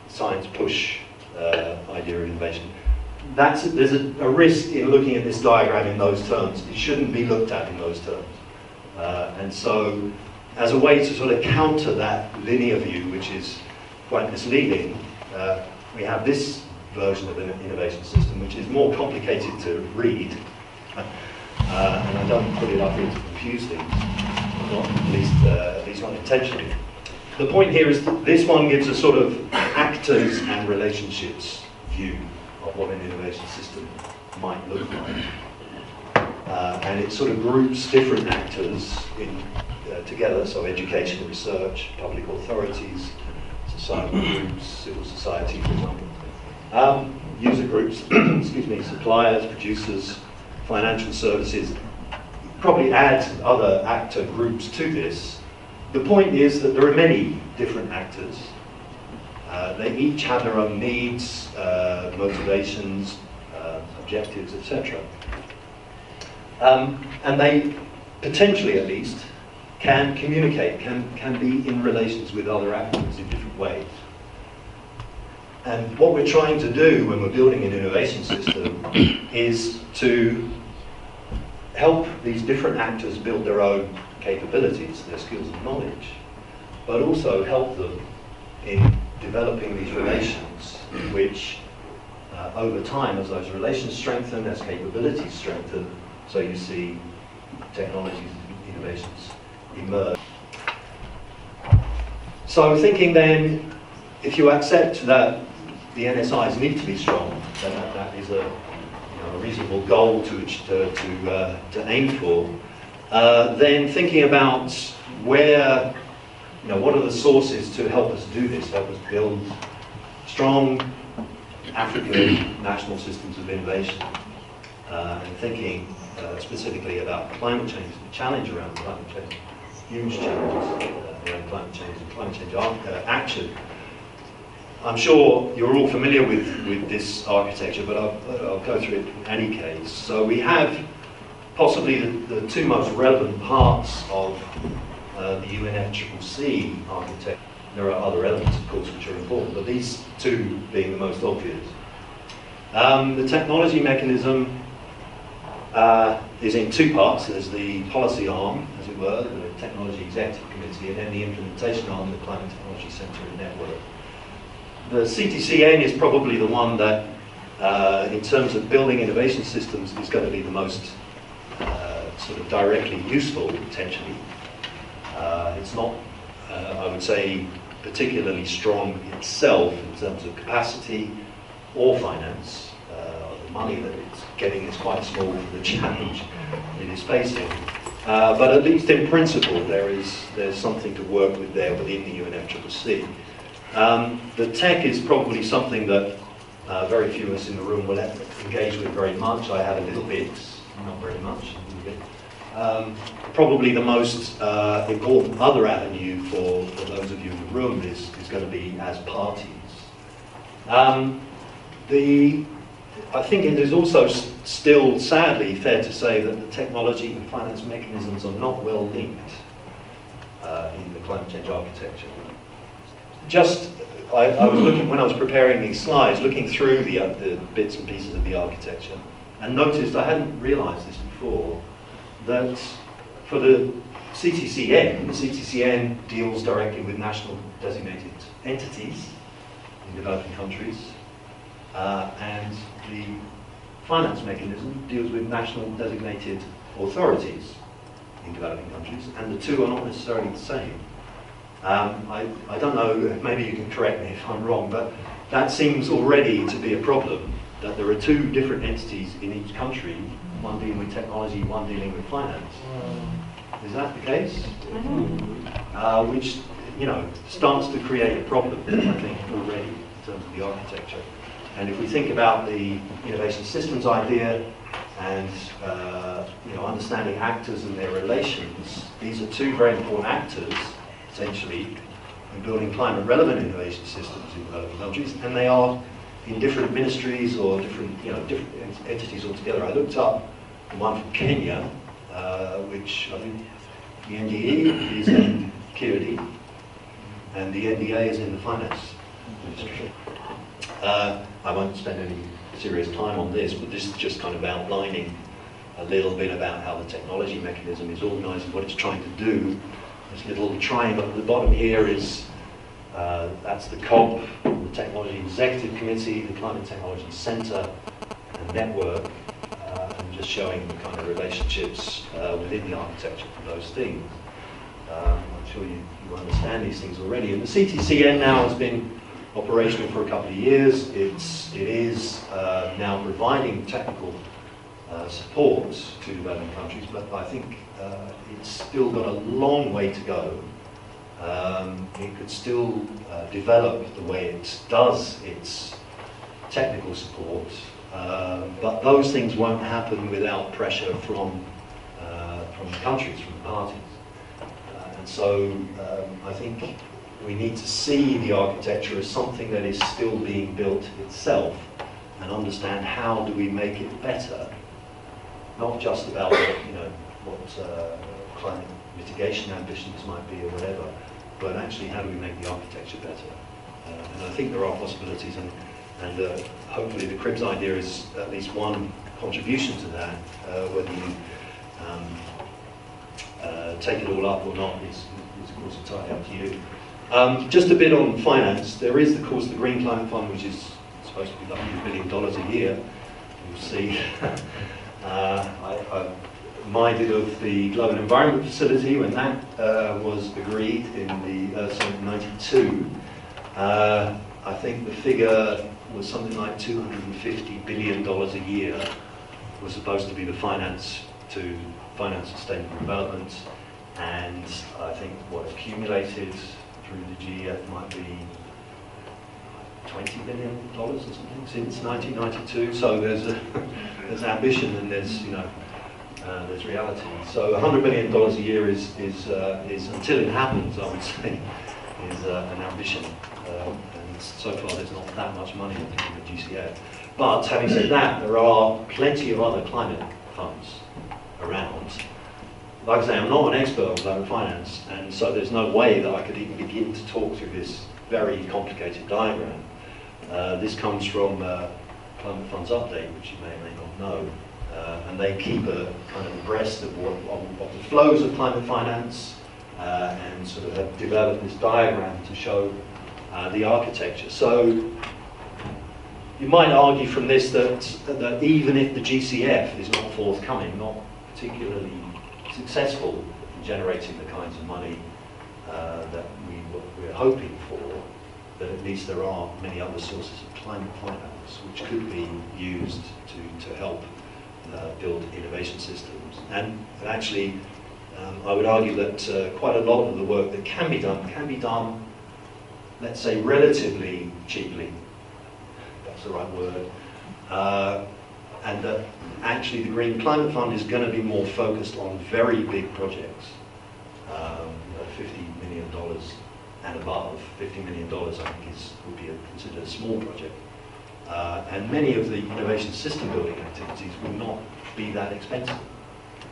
Science push idea of innovation. There's a risk in looking at this diagram in those terms. It shouldn't be looked at in those terms. And so, as a way to sort of counter that linear view, which is quite misleading, we have this version of an innovation system, which is more complicated to read. And I don't put it up here to confuse things, at least not intentionally. the point here is that this one gives a sort of actors and relationships view of what an innovation system might look like. And it sort of groups different actors together, so education, research, public authorities, societal groups, civil society, for example. User groups, excuse me, suppliers, producers, financial services. Probably add other actor groups to this. The point is that there are many different actors. They each have their own needs, motivations, objectives, etc. And they, potentially at least, can communicate, can be in relations with other actors in different ways. And what we're trying to do when we're building an innovation system is to help these different actors build their own capabilities, their skills and knowledge, but also help them in developing these relations which, over time, as those relations strengthen, as capabilities strengthen, so you see technologies and innovations emerge. So thinking then, if you accept that the NSIs need to be strong, then that is a reasonable goal to aim for, then thinking about where, what are the sources to help us do this, help us build strong African national systems of innovation, and thinking specifically about climate change, the challenge around climate change, huge challenges around climate change and climate change action. I'm sure you're all familiar with this architecture, but I'll go through it in any case. So we have possibly the two most relevant parts of the UNFCCC architecture. There are other elements, of course, which are important, but these two being the most obvious. The technology mechanism is in two parts. There's the policy arm, as it were, the Technology Executive Committee, and then the implementation arm, the Climate Technology Centre and Network. The CTCN is probably the one that, in terms of building innovation systems, is going to be the most sort of directly useful, potentially. It's not, I would say, particularly strong itself in terms of capacity or finance. The money that it's getting is quite small for the challenge it is facing. But at least in principle, there's something to work with there within the UNFCCC. The tech is probably something that very few of us in the room will engage with very much. I have a little bit, not very much, a little bit. Probably the most important other avenue for those of you in the room is going to be as parties. I think it is also still, sadly, fair to say that the technology and finance mechanisms are not well linked in the climate change architecture. I was looking, when I was preparing these slides, looking through the bits and pieces of the architecture, and noticed, I hadn't realised this before, that for the CTCN deals directly with national designated entities in developing countries, and the finance mechanism deals with national designated authorities in developing countries, and the two are not necessarily the same. I don't know, maybe you can correct me if I'm wrong, but that seems already to be a problem, that there are two different entities in each country, one dealing with technology, one dealing with finance. Is that the case? Which, starts to create a problem, I think, already in terms of the architecture. And if we think about the innovation systems idea and understanding actors and their relations, these are two very important actors, essentially, in building climate-relevant innovation systems in developing countries, and they are in different ministries or different entities altogether. I looked up the one from Kenya, which I think the NDE is in CRIBS, and the NDA is in the finance ministry. I won't spend any serious time on this, but this is just kind of outlining a little bit about how the technology mechanism is organised and what it's trying to do. This little triangle at the bottom here is, that's the COP, the Technology Executive Committee, the Climate Technology Centre and Network, and just showing the kind of relationships within the architecture for those things. I'm sure you understand these things already. And the CTCN now has been operational for a couple of years. It is now providing technical support to developing countries, but I think it's still got a long way to go. It could still develop the way it does its technical support, but those things won't happen without pressure from the countries, from the parties. And so I think we need to see the architecture as something that is still being built itself, and understand how do we make it better, not just about what climate mitigation ambitions might be or whatever, but actually how do we make the architecture better. And I think there are possibilities, and hopefully the CRIBS idea is at least one contribution to that. Whether you take it all up or not is of course entirely up to you. Just a bit on finance. There is, of course, the Green Climate Fund, which is supposed to be like $100 billion a year. We'll see. I'm minded of the Global Environment Facility when that was agreed in the Summit in '92. I think the figure was something like $250 billion a year was supposed to be the finance to finance sustainable development, and I think what accumulated through the GEF might be $20 billion or something since 1992. So there's ambition and there's there's reality. So $100 billion a year is until it happens, I would say, is an ambition. And so far there's not that much money in the GCF. But having said that, there are plenty of other climate funds around. Like I say, I'm not an expert on climate finance, and so there's no way that I could even begin to talk through this very complicated diagram. This comes from Climate Fund's update, which you may or may not know. And they keep a kind of abreast of the flows of climate finance, and sort of have developed this diagram to show the architecture. So you might argue from this that even if the GCF is not forthcoming, not particularly successful in generating the kinds of money that we're hoping for, that at least there are many other sources of climate finance which could be used to help build innovation systems. And actually, I would argue that quite a lot of the work that can be done, let's say, relatively cheaply, if that's the right word, and that actually the Green Climate Fund is going to be more focused on very big projects, $50 million and above. $50 million, I think, would be considered a small project. And many of the innovation system building activities will not be that expensive.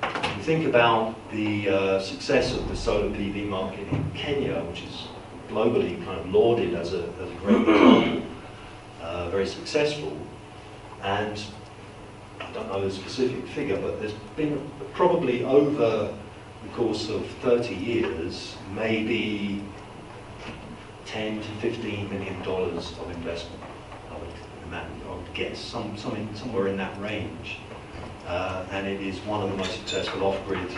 If you think about the success of the solar PV market in Kenya, which is globally kind of lauded as a great example, very successful, and I don't know the specific figure, but there's been probably over the course of 30 years, maybe $10 to $15 million of investment. I would guess somewhere in that range, and it is one of the most successful off-grid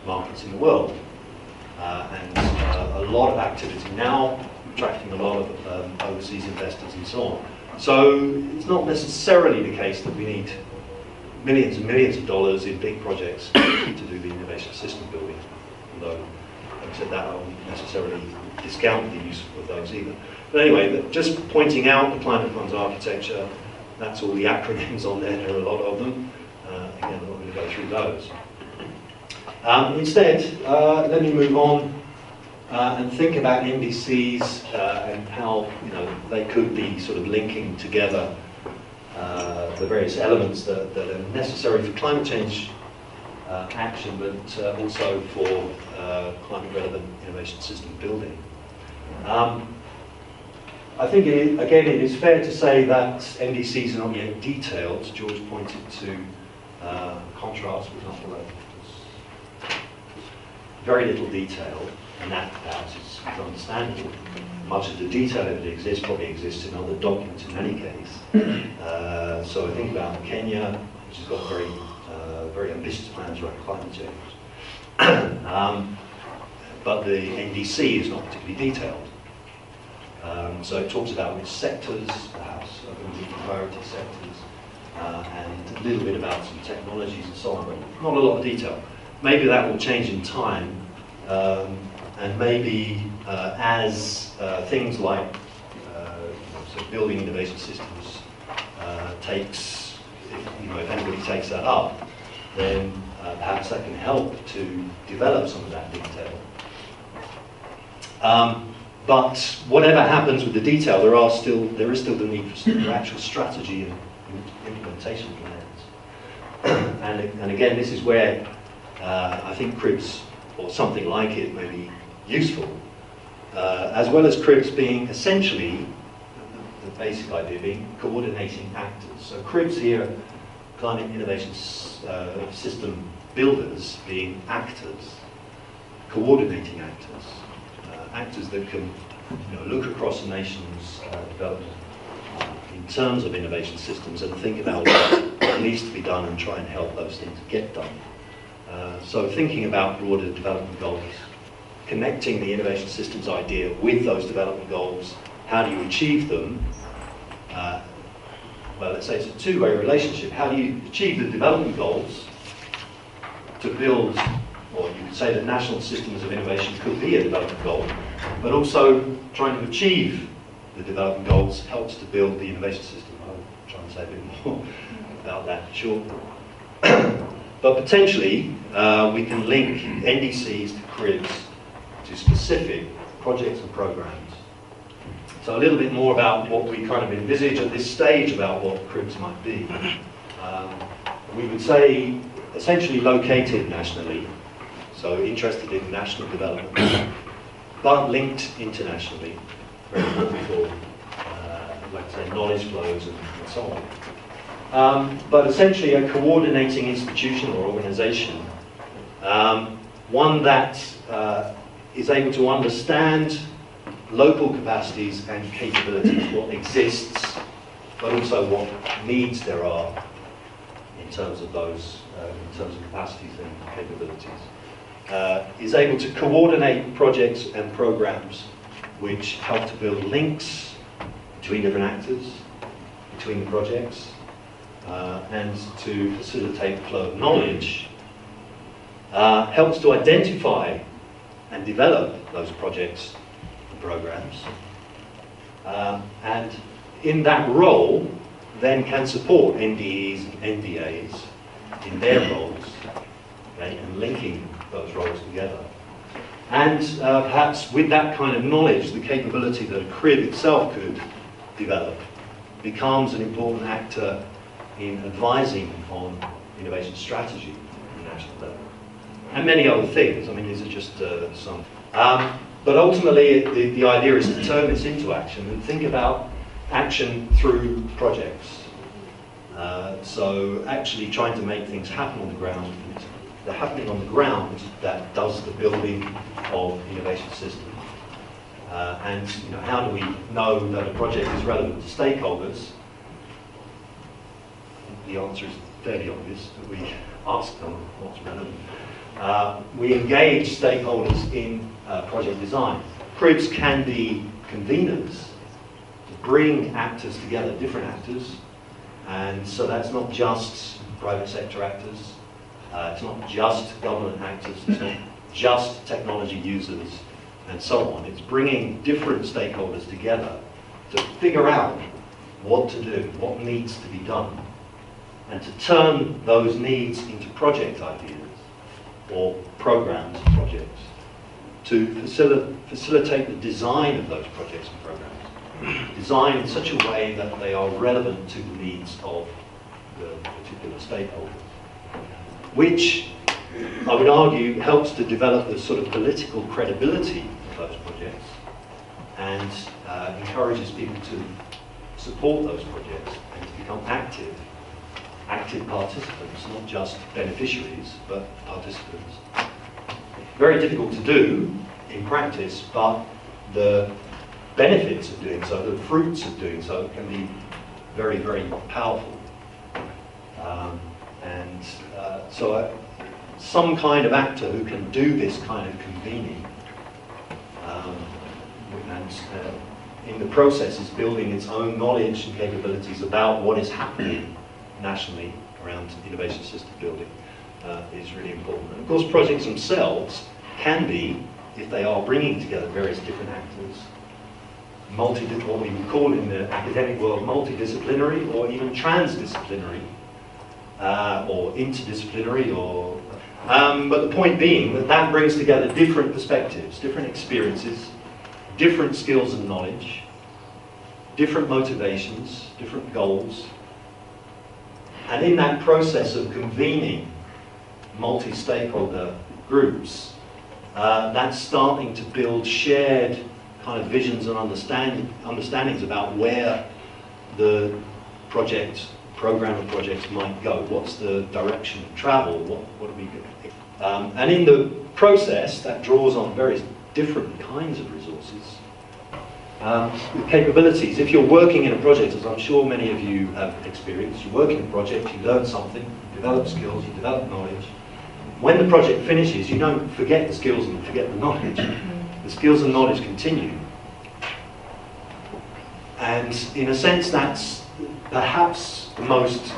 markets in the world, and a lot of activity now, attracting a lot of overseas investors and so on. So it's not necessarily the case that we need millions and millions of dollars in big projects to do the innovation system building, although, like I said, that I wouldn't necessarily discount the use of those either. But anyway, just pointing out the Climate Fund's architecture, that's all the acronyms on there, there are a lot of them. Again, I'm not going to go through those. Instead, let me move on and think about NDCs and how they could be sort of linking together the various elements that are necessary for climate change action, but also for climate relevant innovation system building. I think, again, it is fair to say that NDCs are not yet detailed. George pointed to contrast, for example, very little detail, and that perhaps is understandable. Much of the detail that exists probably exists in other documents in any case. So I think about Kenya, which has got very ambitious plans around climate change. but the NDC is not particularly detailed. So it talks about which sectors, perhaps are going to be priority sectors, and a little bit about some technologies and so on, but not a lot of detail. Maybe that will change in time, and maybe as things like so building innovation systems takes, if anybody takes that up, then perhaps that can help to develop some of that detail. But whatever happens with the detail, there is still the need for actual strategy and implementation plans. And again, this is where I think CRIBS, or something like it, may be useful, as well as CRIBS being essentially, the basic idea being coordinating actors. So CRIBS here, climate innovation system builders, being actors, coordinating actors, actors that can look across a nation's development in terms of innovation systems and think about what needs to be done and try and help those things get done. So thinking about broader development goals, connecting the innovation systems idea with those development goals, how do you achieve them? Well, let's say it's a two-way relationship. How do you achieve the development goals to build, or you could say that national systems of innovation could be a development goal, but also trying to achieve the development goals helps to build the innovation system. I'll try and say a bit more about that shortly. But potentially, we can link NDCs to CRIBS to specific projects and programs. So a little bit more about what we kind of envisage at this stage about what CRIBS might be. We would say essentially located nationally, so interested in national development, but linked internationally, very important for, like say, knowledge flows and so on. But essentially a coordinating institution or organization, one that is able to understand local capacities and capabilities, what exists, but also what needs there are in terms of those, in terms of capacities and capabilities. Is able to coordinate projects and programs which help to build links between different actors, between the projects, and to facilitate the flow of knowledge. Helps to identify and develop those projects and programs, and in that role then can support NDEs and NDAs in their roles, okay, and linking those roles together. And perhaps with that kind of knowledge, the capability that a CRIB itself could develop becomes an important actor in advising on innovation strategy at the national level. And many other things. I mean, these are just some. But ultimately, the idea is to turn this into action and think about action through projects. So actually trying to make things happen on the ground. The happening on the ground that does the building of innovation systems. And how do we know that a project is relevant to stakeholders? The answer is fairly obvious, that we ask them what's relevant. We engage stakeholders in project design. CRIBS can be conveners to bring actors together, different actors, and so that's not just private sector actors, it's not just government actors, it's not just technology users, and so on. It's bringing different stakeholders together to figure out what to do, what needs to be done, and to turn those needs into project ideas or programs and projects, to facilitate the design of those projects and programs. Design in such a way that they are relevant to the needs of the particular stakeholders, which I would argue helps to develop the sort of political credibility of those projects and encourages people to support those projects and to become active participants, not just beneficiaries, but participants. Very difficult to do in practice, but the benefits of doing so, the fruits of doing so, can be very, very powerful. So some kind of actor who can do this kind of convening and in the process is building its own knowledge and capabilities about what is happening nationally around innovation system building is really important. And of course, projects themselves can be, if they are bringing together various different actors, what we would call in the academic world multidisciplinary or even transdisciplinary or interdisciplinary, or but the point being that that brings together different perspectives, different experiences, different skills and knowledge, different motivations, different goals, and in that process of convening multi-stakeholder groups, that's starting to build shared kind of visions and understandings about where the program of projects might go. What's the direction of travel? What are we going to do? And in the process, that draws on various different kinds of resources. With capabilities, if you're working in a project, as I'm sure many of you have experienced, you work in a project, you learn something, you develop skills, you develop knowledge. When the project finishes, you don't forget the skills and forget the knowledge. The skills and knowledge continue. And in a sense, that's perhaps the most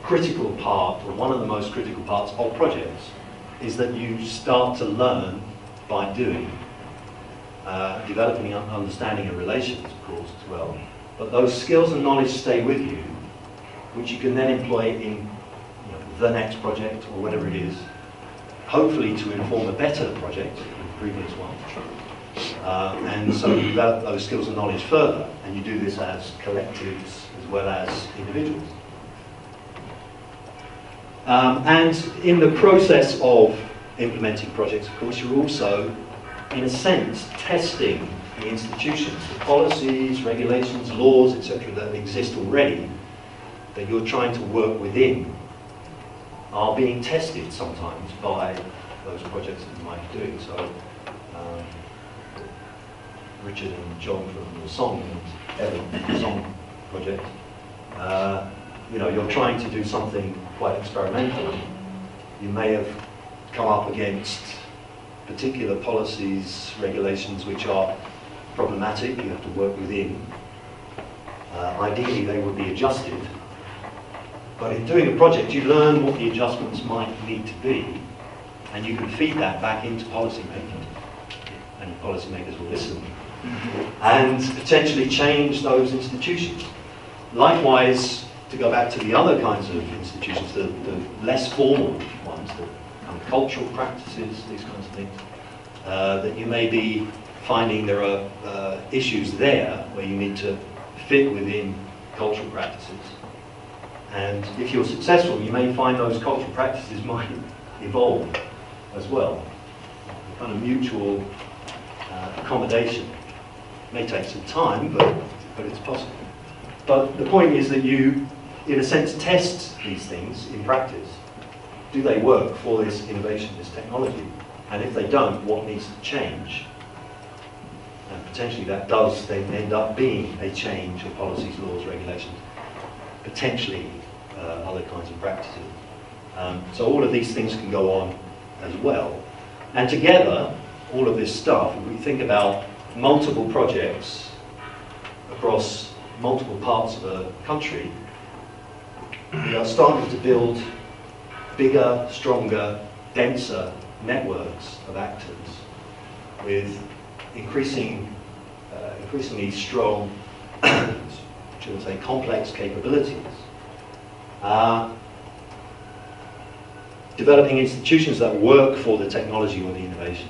critical part, or one of the most critical parts of projects, is that you start to learn by doing, developing understanding and relations, of course, as well. But those skills and knowledge stay with you, which you can then employ in the next project or whatever it is, hopefully to inform a better project than the previous one. And so you develop those skills and knowledge further, and you do this as collectives as well as individuals. And in the process of implementing projects, of course, you're also, in a sense, testing the institutions, the policies, regulations, laws, etc. that exist already, that you're trying to work within, are being tested sometimes by those projects that you might be doing. So Richard and John from the Song and Evan from the Song project, you're trying to do something quite experimental. You may have come up against particular policies, regulations which are problematic, you have to work within. Ideally they would be adjusted. But in doing a project, you learn what the adjustments might need to be, and you can feed that back into policymaking, and policymakers will listen, and potentially change those institutions. Likewise, to go back to the other kinds of institutions, the less formal ones, the kind of cultural practices, these kinds of things, that you may be finding there are issues there where you need to fit within cultural practices. And if you're successful, you may find those cultural practices might evolve as well. A kind of mutual accommodation. It may take some time, but it's possible. But the point is that you, in a sense, test these things in practice. Do they work for this innovation, this technology? And if they don't, what needs to change? And potentially that does then end up being a change of policies, laws, regulations, potentially other kinds of practices. So all of these things can go on as well. And together, all of this stuff, if we think about multiple projects across multiple parts of a country, we are starting to build bigger, stronger, denser networks of actors with increasingly strong, should I say, complex capabilities. Developing institutions that work for the technology or the innovation,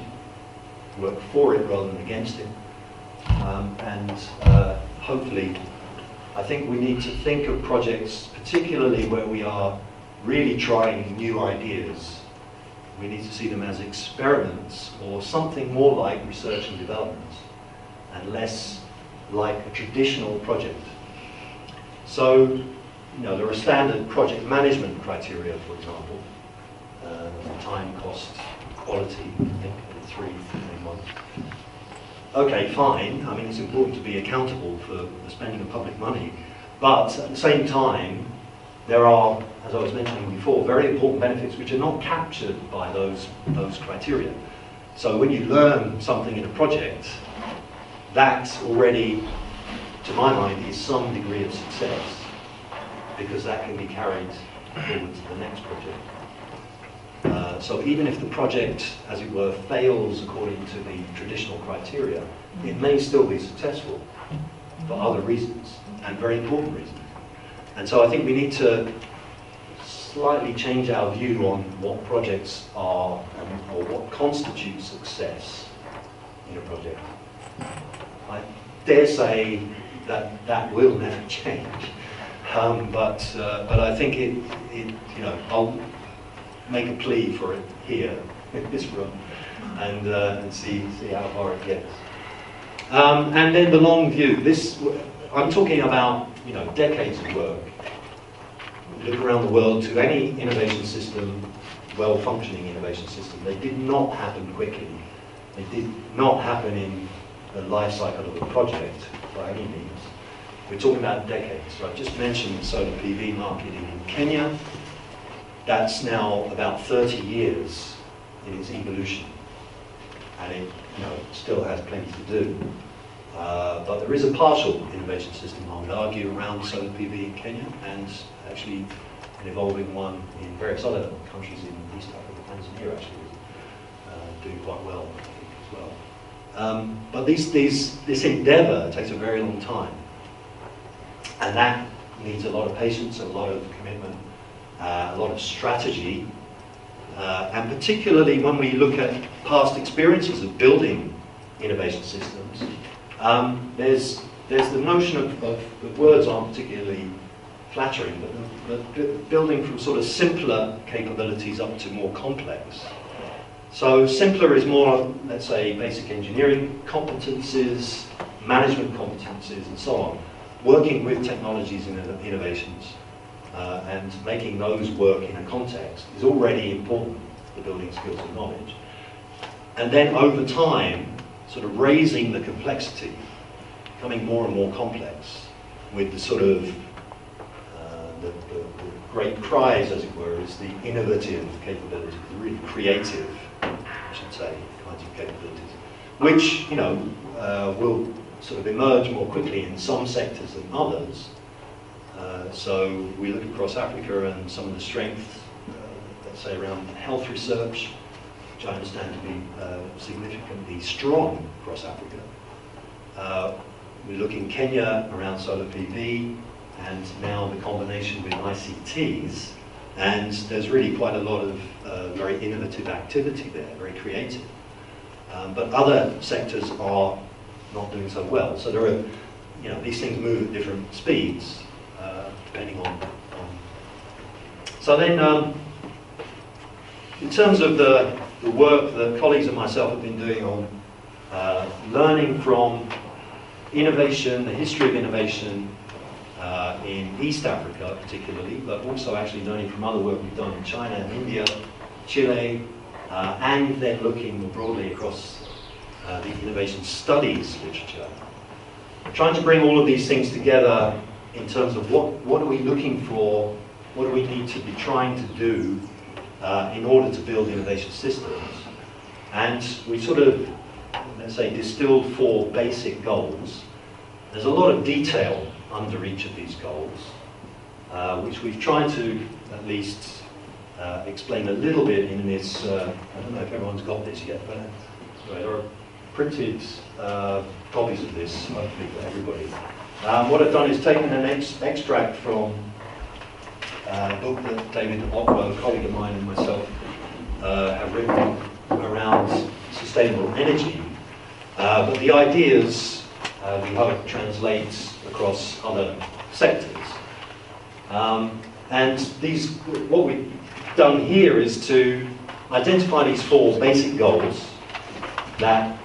work for it rather than against it. And hopefully, I think we need to think of projects, particularly where we are really trying new ideas. We need to see them as experiments or something more like research and development and less like a traditional project. So, there are standard project management criteria, for example. Time, cost, quality, I think, are the three main ones. Okay, fine. I mean, it's important to be accountable for the spending of public money. But at the same time, there are, as I was mentioning before, very important benefits which are not captured by those criteria. So when you learn something in a project, that already, to my mind, is some degree of success, because that can be carried forward to the next project. So even if the project, as it were, fails according to the traditional criteria, it may still be successful for other reasons, and very important reasons. And so I think we need to slightly change our view on what projects are, or what constitutes success in a project. I dare say that that will never change, but I think it I'll make a plea for it here in this room, and see how far it gets. And then the long view. I'm talking about decades of work. Look around the world to any innovation system, well-functioning innovation system. They did not happen quickly. They did not happen in the life cycle of a project by any means. We're talking about decades. So I've just mentioned the solar PV market in Kenya. That's now about 30 years in its evolution, and it still has plenty to do. But there is a partial innovation system, I would argue, around solar PV in Kenya, and actually an evolving one in various other countries in East Africa. Tanzania actually is doing quite well, I think, as well. But this endeavour takes a very long time, and that needs a lot of patience, a lot of commitment, a lot of strategy, and particularly when we look at past experiences of building innovation systems, there's the notion of the words aren't particularly flattering, but building from sort of simpler capabilities up to more complex. So simpler is more, let's say, basic engineering competencies, management competencies, and so on. Working with technologies and innovations and making those work in a context is already important for building skills and knowledge. And then over time, sort of raising the complexity, becoming more and more complex, with the sort of the great prize, as it were, is the innovative capabilities, the really creative, I should say, kinds of capabilities, which will sort of emerge more quickly in some sectors than others. So we look across Africa and some of the strengths, let's say, around health research, which I understand to be significantly strong across Africa. We look in Kenya around solar PV, and now the combination with ICTs, and there's really quite a lot of very innovative activity there, very creative. But other sectors are not doing so well. So there are, these things move at different speeds, depending on. So then, in terms of the work that colleagues and myself have been doing on learning from innovation, the history of innovation in East Africa particularly, but also actually learning from other work we've done in China and India, Chile, and then looking more broadly across the innovation studies literature. Trying to bring all of these things together in terms of what are we looking for, what do we need to be trying to do in order to build innovation systems. And we sort of, let's say, distilled 4 basic goals. There's a lot of detail under each of these goals, which we've tried to at least explain a little bit in this, I don't know if everyone's got this yet, but there are printed copies of this, hopefully for everybody. What I've done is taken an extract from a book that David Otwell, a colleague of mine, and myself have written around sustainable energy. But the ideas we hope translate across other sectors. And what we've done here is to identify these 4 basic goals that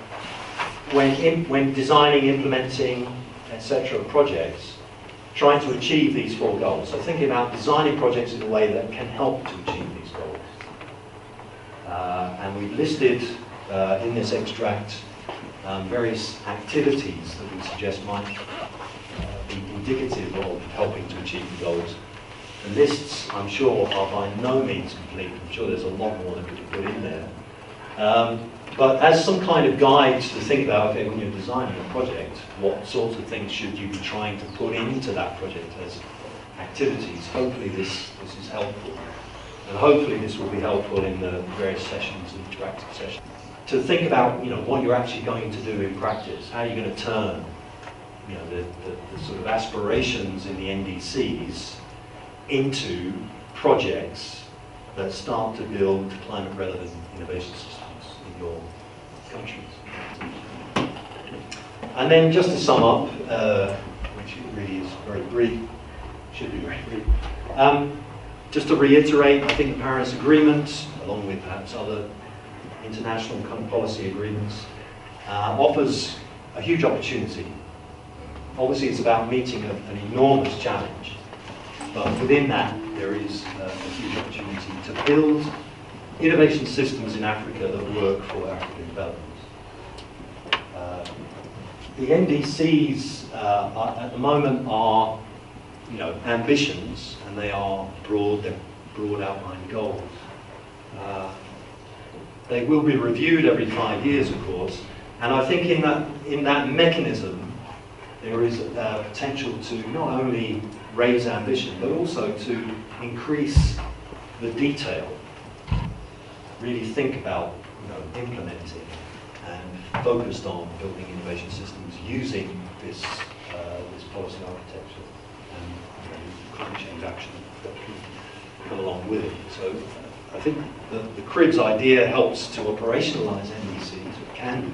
when designing, implementing, etc. projects, trying to achieve these 4 goals. So thinking about designing projects in a way that can help to achieve these goals. And we've listed in this extract various activities that we suggest might be indicative of helping to achieve the goals. The lists, I'm sure, are by no means complete. I'm sure there's a lot more that we could put in there. But as some kind of guide to think about, okay, when you're designing a project, what sorts of things should you be trying to put into that project as activities? Hopefully this is helpful. And hopefully this will be helpful in the various sessions, interactive sessions. To think about, what you're actually going to do in practice. How are you going to turn, the sort of aspirations in the NDCs into projects that start to build climate relevant innovation systems in your countries. And then just to sum up, which really is very brief, should be very brief, just to reiterate, I think the Paris Agreement, along with perhaps other international kind of policy agreements, offers a huge opportunity. Obviously it's about meeting an enormous challenge, but within that there is a huge opportunity to build innovation systems in Africa that work for African development. The NDCs at the moment are, ambitions, and they are broad outlined goals. They will be reviewed every 5 years, of course, and I think in that mechanism there is potential to not only raise ambition, but also to increase the detail. Really think about, implementing and focused on building innovation systems using this policy architecture and climate change action that can come along with it. So I think the CRIBS idea helps to operationalize NDCs, it can do.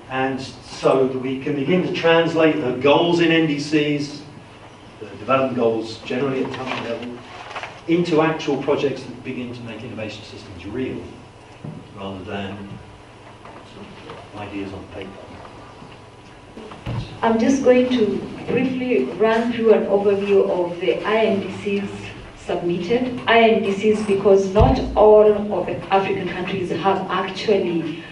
And so that we can begin to translate the goals in NDCs, the development goals generally at the country level, into actual projects that begin to make innovation systems real, rather than ideas on paper. I'm just going to briefly run through an overview of the INDCs submitted. INDCs because not all of the African countries have actually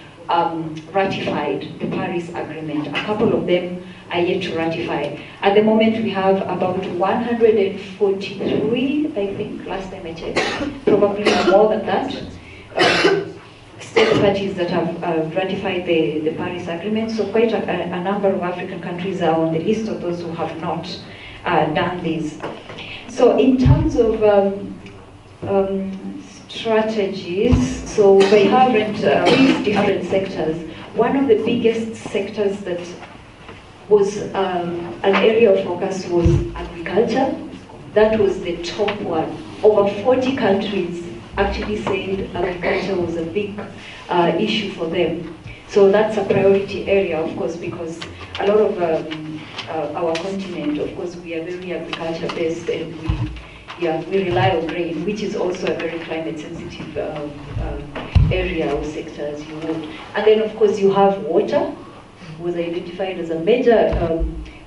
ratified the Paris Agreement. A couple of them are yet to ratify. At the moment we have about 143, I think, last time I checked, probably more than that, state parties that have ratified the Paris Agreement. So quite a number of African countries are on the list of those who have not done this. So in terms of strategies, so they have these different sectors. One of the biggest sectors that was an area of focus was agriculture. That was the top one. Over 40 countries actually said agriculture was a big issue for them. So that's a priority area, of course, because a lot of our continent, of course, we are very agriculture based, and we rely on grain, which is also a very climate sensitive area or sector, as you know. And then, of course, you have water, was identified as a major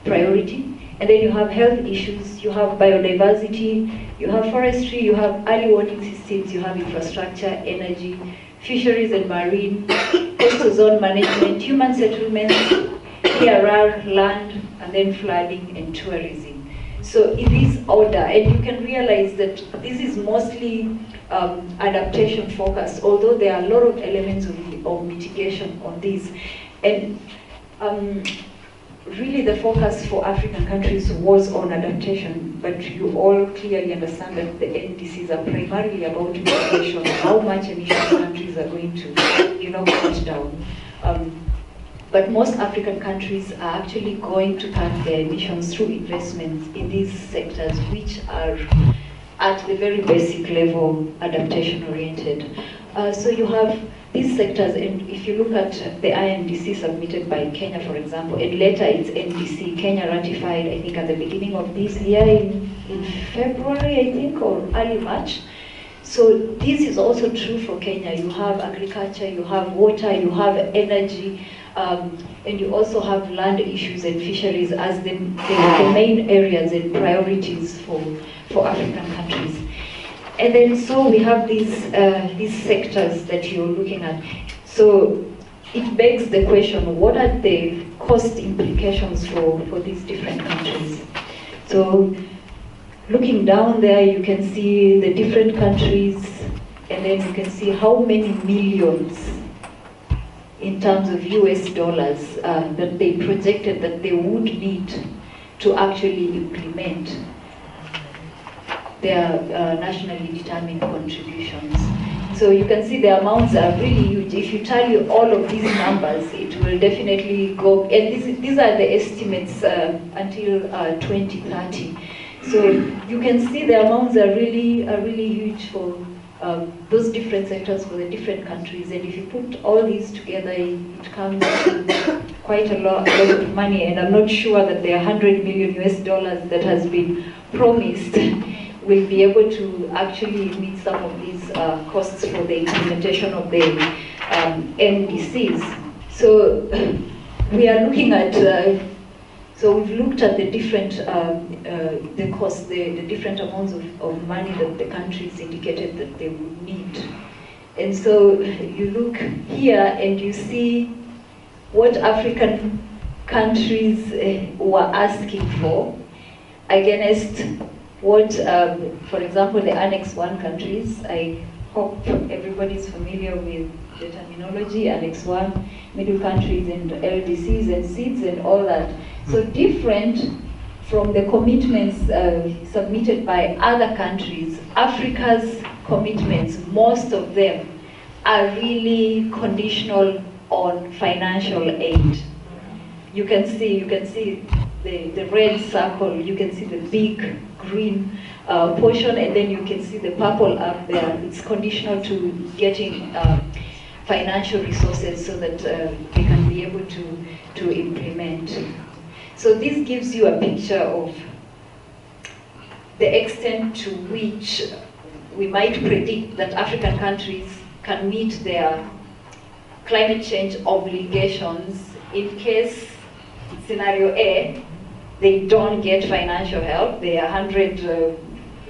priority. And then you have health issues, you have biodiversity, you have forestry, you have early warning systems, you have infrastructure, energy, fisheries and marine, coastal zone management, human settlements, ERR, land, and then flooding and tourism. So in this order, and you can realize that this is mostly adaptation focused, although there are a lot of elements of mitigation on this. And really the focus for African countries was on adaptation, but you all clearly understand that the NDCs are primarily about mitigation, how much emissions countries are going to, cut down. But most African countries are actually going to cut their emissions through investments in these sectors, which are at the very basic level adaptation oriented. So you have these sectors, and if you look at the INDC submitted by Kenya, for example, and later it's NDC, Kenya ratified, I think, at the beginning of this year in February, I think, or early March. So this is also true for Kenya. You have agriculture, you have water, you have energy, and you also have land issues and fisheries as the main areas and priorities for African countries. And then so we have these sectors that you're looking at. So it begs the question, what are the cost implications for these different countries? So looking down there, you can see the different countries and then you can see how many millions in terms of US dollars that they projected that they would need to actually implement their nationally determined contributions. So you can see the amounts are really huge. If you tally all of these numbers, it will definitely go, and these are the estimates until 2030. So you can see the amounts are really huge for those different sectors for the different countries. And if you put all these together, it comes to quite a lot of money. And I'm not sure that the 100 million US dollars that has been promised will be able to actually meet some of these costs for the implementation of the NDCs. So we are looking at, so we've looked at the different, the costs, the different amounts of money that the countries indicated that they would need. And so you look here and you see what African countries were asking for against what, for example, the Annex 1 countries. I hope everybody's familiar with the terminology, Annex 1, middle countries and LDCs and seeds and all that. So different from the commitments submitted by other countries, Africa's commitments, most of them are really conditional on financial aid. You can see the red circle, you can see the big green portion, and then you can see the purple up there. It's conditional to getting financial resources so that they can be able to implement. So this gives you a picture of the extent to which we might predict that African countries can meet their climate change obligations in case scenario A, they don't get financial help. The 100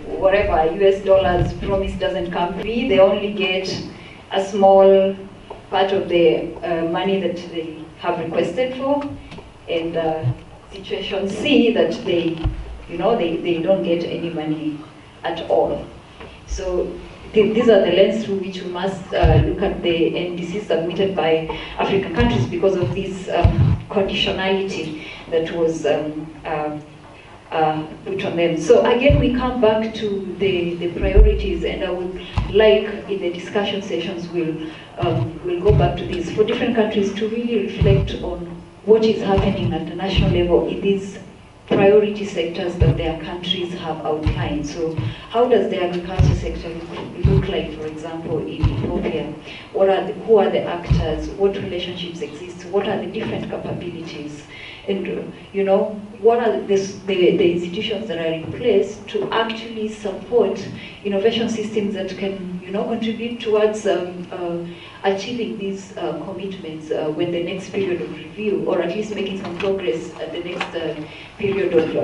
whatever US dollars promise doesn't come. B, they only get a small part of the money that they have requested for, and situation C, that they don't get any money at all. So these are the lens through which we must look at the NDCs submitted by African countries because of this conditionality that was put on them. So again, we come back to the priorities, and I would like in the discussion sessions we'll go back to this for different countries to really reflect on what is happening at the national level in these priority sectors that their countries have outlined. So how does the agriculture sector look like, for example, in Ethiopia? Who are the actors? What relationships exist? What are the different capabilities? And what are the institutions that are in place to actually support innovation systems that can contribute towards achieving these commitments when the next period of review, or at least making some progress at the next period of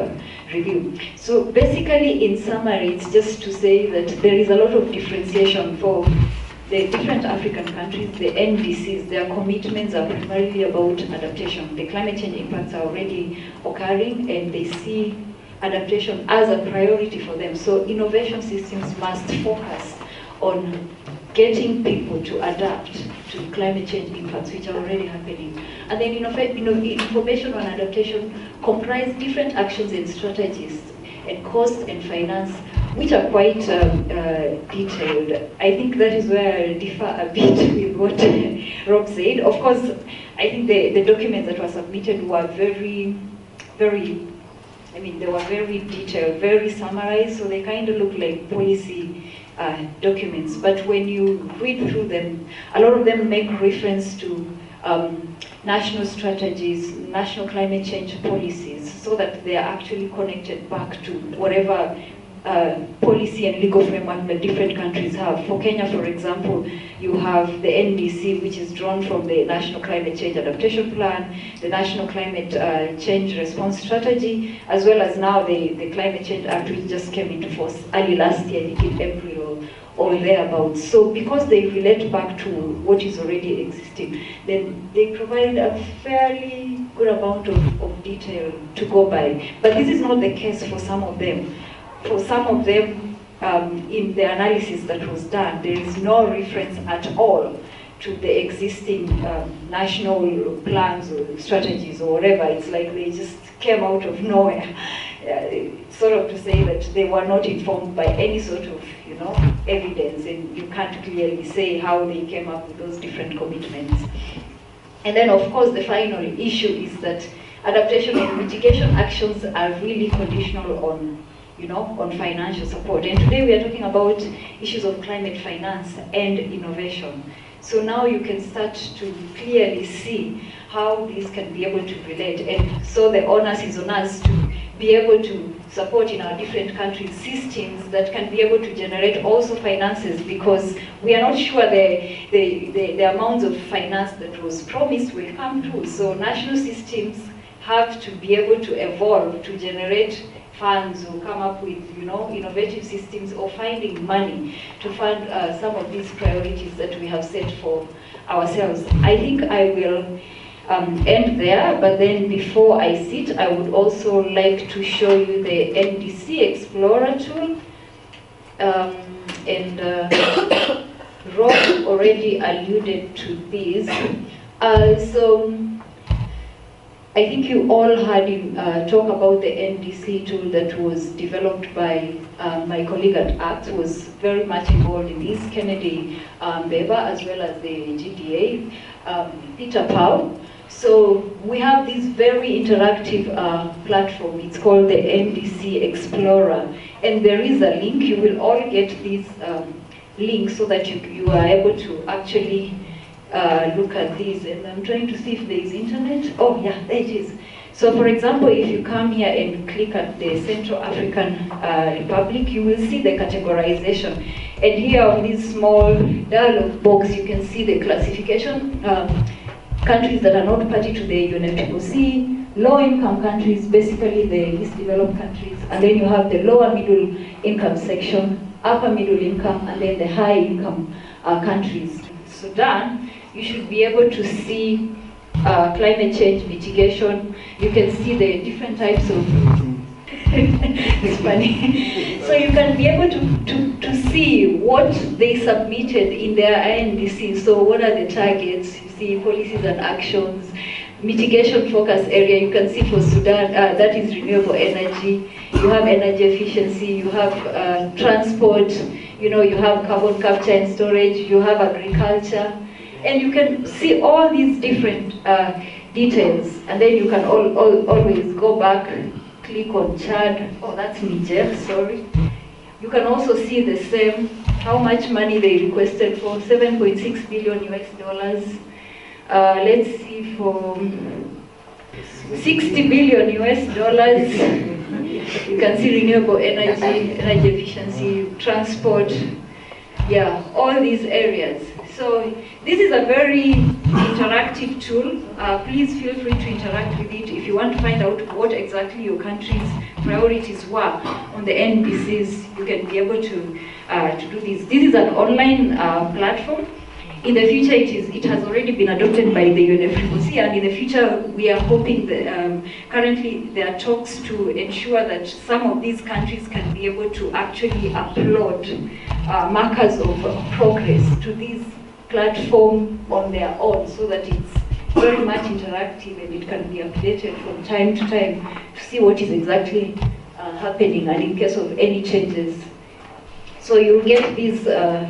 review. So basically, in summary, it's just to say that there is a lot of differentiation for the different African countries. The NDCs, their commitments are primarily about adaptation. The climate change impacts are already occurring, and they see adaptation as a priority for them. So innovation systems must focus on getting people to adapt to climate change impacts, which are already happening. And then information on adaptation comprise different actions and strategies, and cost and finance, which are quite detailed. I think that is where I differ a bit with what Rob said. Of course, I think the documents that were submitted were very detailed, very summarized, so they kind of look like policy documents. But when you read through them, a lot of them make reference to national strategies, national climate change policies, so that they are actually connected back to whatever policy and legal framework that different countries have. For Kenya, for example, you have the NDC, which is drawn from the National Climate Change Adaptation Plan, the National Climate Change Response Strategy, as well as now the Climate Change Act, which just came into force early last year, I think in April or thereabouts. So because they relate back to what is already existing, then they provide a fairly good amount of detail to go by. But this is not the case for some of them. For some of them, in the analysis that was done, there is no reference at all to the existing national plans or strategies or whatever. It's like they just came out of nowhere, sort of to say that they were not informed by any sort of, evidence, and you can't clearly say how they came up with those different commitments. And then, of course, the final issue is that adaptation and mitigation actions are really conditional on, on financial support. And today we are talking about issues of climate finance and innovation. So now you can start to clearly see how these can be able to relate. And so the onus is on us to be able to support in our different countries systems that can be able to generate also finances, because we are not sure the amounts of finance that was promised will come through. So national systems have to be able to evolve to generate funds or come up with, innovative systems or finding money to fund some of these priorities that we have set for ourselves. I think I will end there, but then before I sit, I would also like to show you the NDC Explorer tool. Rob already alluded to this. So I think you all heard him talk about the NDC tool that was developed by my colleague at ACT, was very much involved in this, Kennedy Beba, as well as the GDA, Peter Powell. So we have this very interactive platform. It's called the NDC Explorer. And there is a link. You will all get this link so that you are able to actually look at this. And I'm trying to see if there is internet. Oh, yeah, there it is. So for example, if you come here and click at the Central African Republic, you will see the categorization. And here on this small dialog box, you can see the classification. Countries that are not party to the UNFCCC, low-income countries, basically the least developed countries, and then you have the lower middle income section, upper middle income, and then the high income countries. Sudan, you should be able to see climate change mitigation. You can see the different types of it's funny. So you can be able to see what they submitted in their NDC. So what are the targets? You see policies and actions, mitigation focus area. You can see for Sudan, that is renewable energy. You have energy efficiency, you have transport, you have carbon capture and storage, you have agriculture. And you can see all these different details. And then you can always go back, click on Chad. Oh, that's Niger, sorry. You can also see the same, how much money they requested for, 7.6 billion US dollars. Let's see, for 60 billion US dollars. You can see renewable energy, energy efficiency, transport, yeah, all these areas. So this is a very interactive tool. Please feel free to interact with it. If you want to find out what exactly your country's priorities were on the NDCs, you can be able to do this. This is an online platform. In the future, it has already been adopted by the UNFCCC, and in the future, we are hoping that currently there are talks to ensure that some of these countries can be able to actually upload markers of progress to this platform on their own, so that it's very much interactive and it can be updated from time to time to see what is exactly happening and in case of any changes. So you'll get this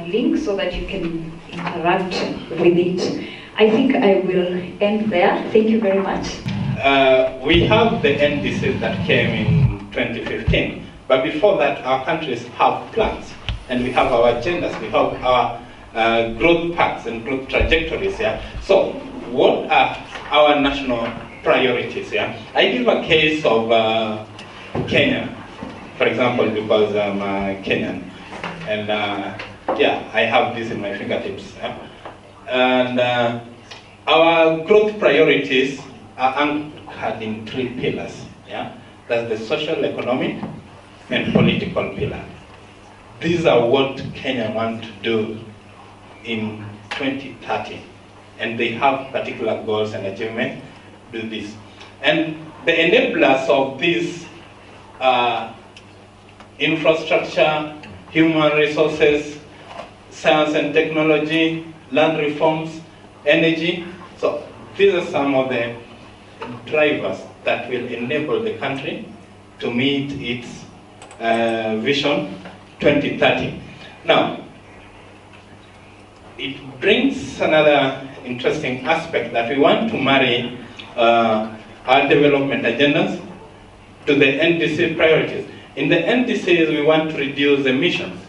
link so that you can interact with it. I think I will end there. Thank you very much. We have the NDCs that came in 2015, but before that our countries have plans and we have our agendas, we have our growth paths and growth trajectories. Yeah? So what are our national priorities? Yeah? I give a case of Kenya, for example, because I'm Kenyan. And yeah, I have this in my fingertips. Yeah? And our growth priorities are anchored in 3 pillars. Yeah? That's the social, economic, and political pillar. These are what Kenya wants to do in 2030. And they have particular goals and achievements to do this. And the enablers of this infrastructure, human resources, science and technology, land reforms, energy. So these are some of the drivers that will enable the country to meet its Vision 2030. Now, it brings another interesting aspect that we want to marry our development agendas to the NDC priorities. In the NDCs, we want to reduce emissions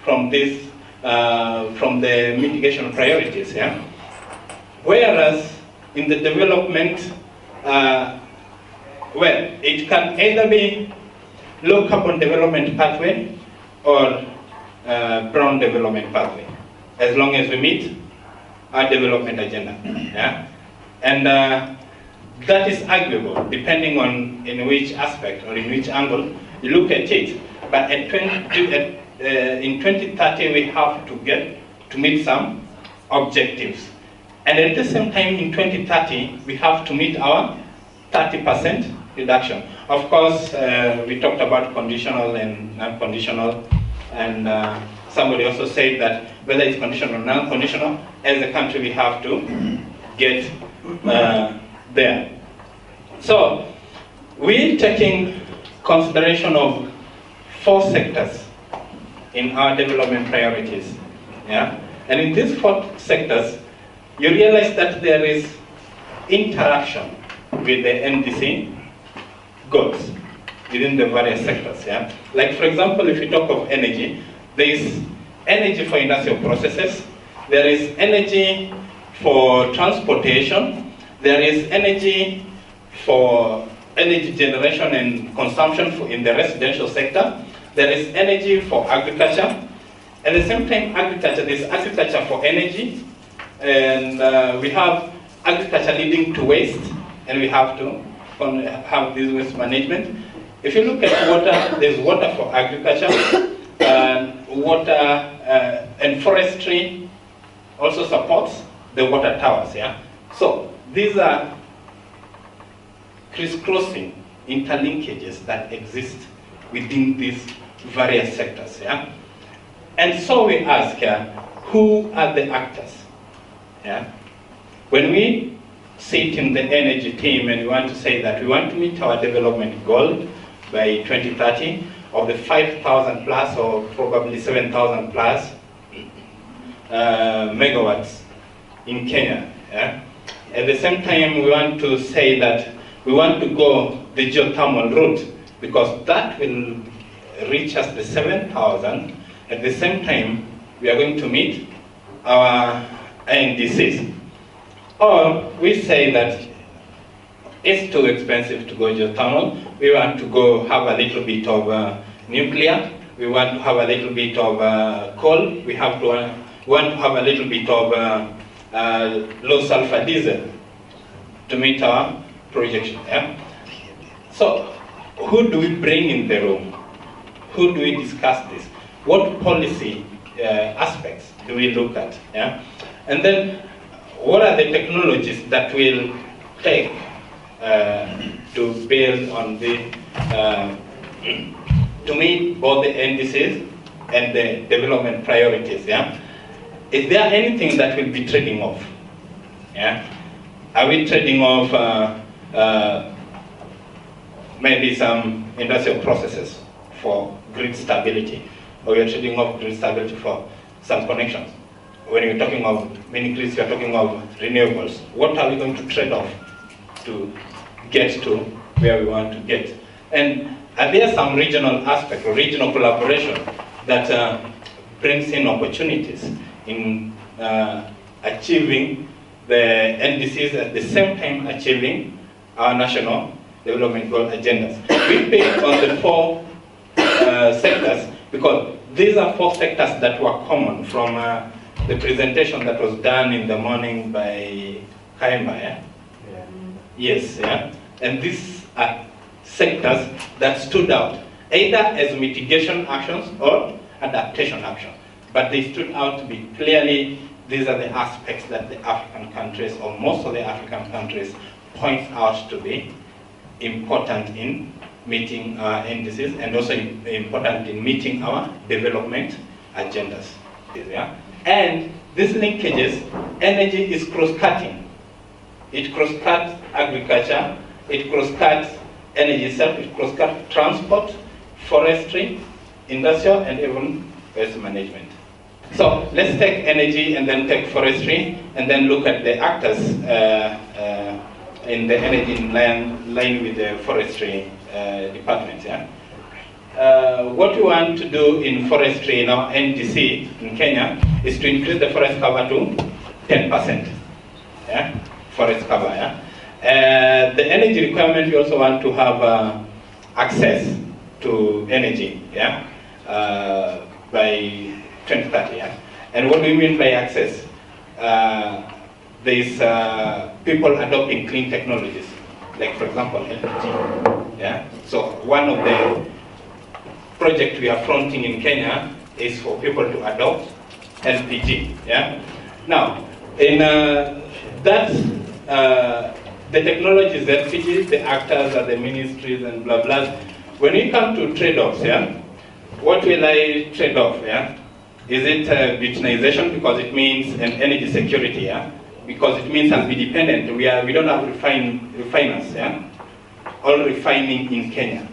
from this, from the mitigation priorities. Yeah? Whereas in the development, well, it can either be low carbon development pathway or brown development pathway, as long as we meet our development agenda. Yeah? And that is arguable, depending on in which aspect or in which angle you look at it. But in 2030, we have to get to meet some objectives. And at the same time, in 2030, we have to meet our 30% reduction. Of course, we talked about conditional and non-conditional, and somebody also said that whether it's conditional or non-conditional, as a country we have to get there. So, we're taking consideration of 4 sectors in our development priorities. Yeah? And in these 4 sectors, you realize that there is interaction with the NDC goals within the various sectors. Yeah? Like, for example, if you talk of energy, there is energy for industrial processes, there is energy for transportation, there is energy for energy generation and consumption in the residential sector, there is energy for agriculture. At the same time, agriculture, there is agriculture for energy, and we have agriculture leading to waste, and we have to have this waste management. If you look at water, there's water for agriculture, and water and forestry also supports the water towers. Yeah? So these are crisscrossing interlinkages that exist within these various sectors. Yeah? And so we ask, who are the actors? Yeah? When we sit in the energy team and we want to say that we want to meet our development goal by 2030 of the 5,000 plus or probably 7,000 plus megawatts in Kenya. Yeah? At the same time, we want to say that we want to go the geothermal route because that will reach us the 7,000. At the same time, we are going to meet our NDCs. Or we say that it's too expensive to go geothermal. We want to go have a little bit of nuclear. We want to have a little bit of coal. We want to have a little bit of low sulfur diesel to meet our projection. Yeah? So, who do we bring in the room? Who do we discuss this? What policy aspects do we look at? Yeah? And then, what are the technologies that will take to build on the, to meet both the NDCs and the development priorities? Yeah? Is there anything that will be trading off? Yeah? Are we trading off maybe some industrial processes for grid stability? Or you're trading off grid stability for some connections? When you're talking of mini grids, you're talking of renewables. What are we going to trade off to get to where we want to get? And are there some regional aspect or regional collaboration that brings in opportunities in achieving the NDCs at the same time achieving our national development goal agendas? We picked on the 4 sectors because these are 4 sectors that were common from the presentation that was done in the morning by Kaima. Yeah? Yeah. Yes, yeah. And these are sectors that stood out, either as mitigation actions or adaptation action. But they stood out to be clearly, these are the aspects that the African countries, or most of the African countries, point out to be important in meeting our NDCs, and also important in meeting our development agendas. Yeah? And these linkages, energy is cross-cutting. It cross-cuts agriculture, it cross-cuts energy itself, it cross-cuts transport, forestry, industrial, and even waste management. So let's take energy and then take forestry, and then look at the actors in the energy line with the forestry department. Yeah? What we want to do in forestry in our NDC in Kenya is to increase the forest cover to 10%. Yeah? Forest cover. Yeah? The energy requirement, we also want to have access to energy. Yeah? By 2030. Yeah? And what do we mean by access? There's people adopting clean technologies, like for example LPG. Yeah? So one of the projects we are fronting in Kenya is for people to adopt LPG. Yeah? Now, in the technologies, the LPG, the actors are the ministries and blah blah. When we come to trade-offs, yeah, what will I trade off? Yeah? Is it butinization because it means an energy security? Yeah? Because it means I'll be dependent. We don't have refiners. Yeah? All refining in Kenya.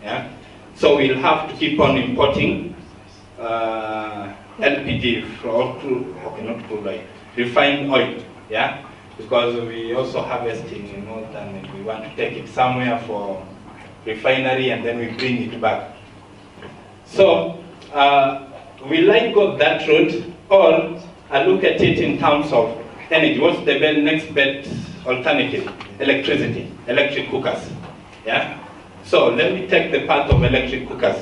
Yeah? So we'll have to keep on importing LPG not crude oil, refined oil. Yeah? Because we also harvesting in North and we want to take it somewhere for refinery and then we bring it back. So will I go that route, or I look at it in terms of energy? What's the next best alternative? Electricity, electric cookers. Yeah. So let me take the path of electric cookers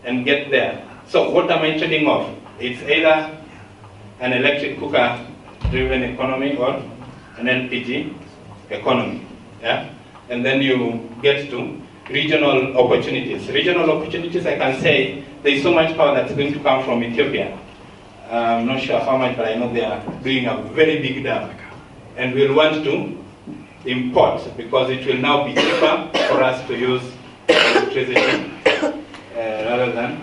and get there. So what am I trading off? It's either an electric cooker driven economy or an LPG economy. Yeah. And then you get to regional opportunities. Regional opportunities, I can say, there's so much power that's going to come from Ethiopia. I'm not sure how much, but I know they are doing a very big dam. And we'll want to import, because it will now be cheaper for us to use electricity rather than...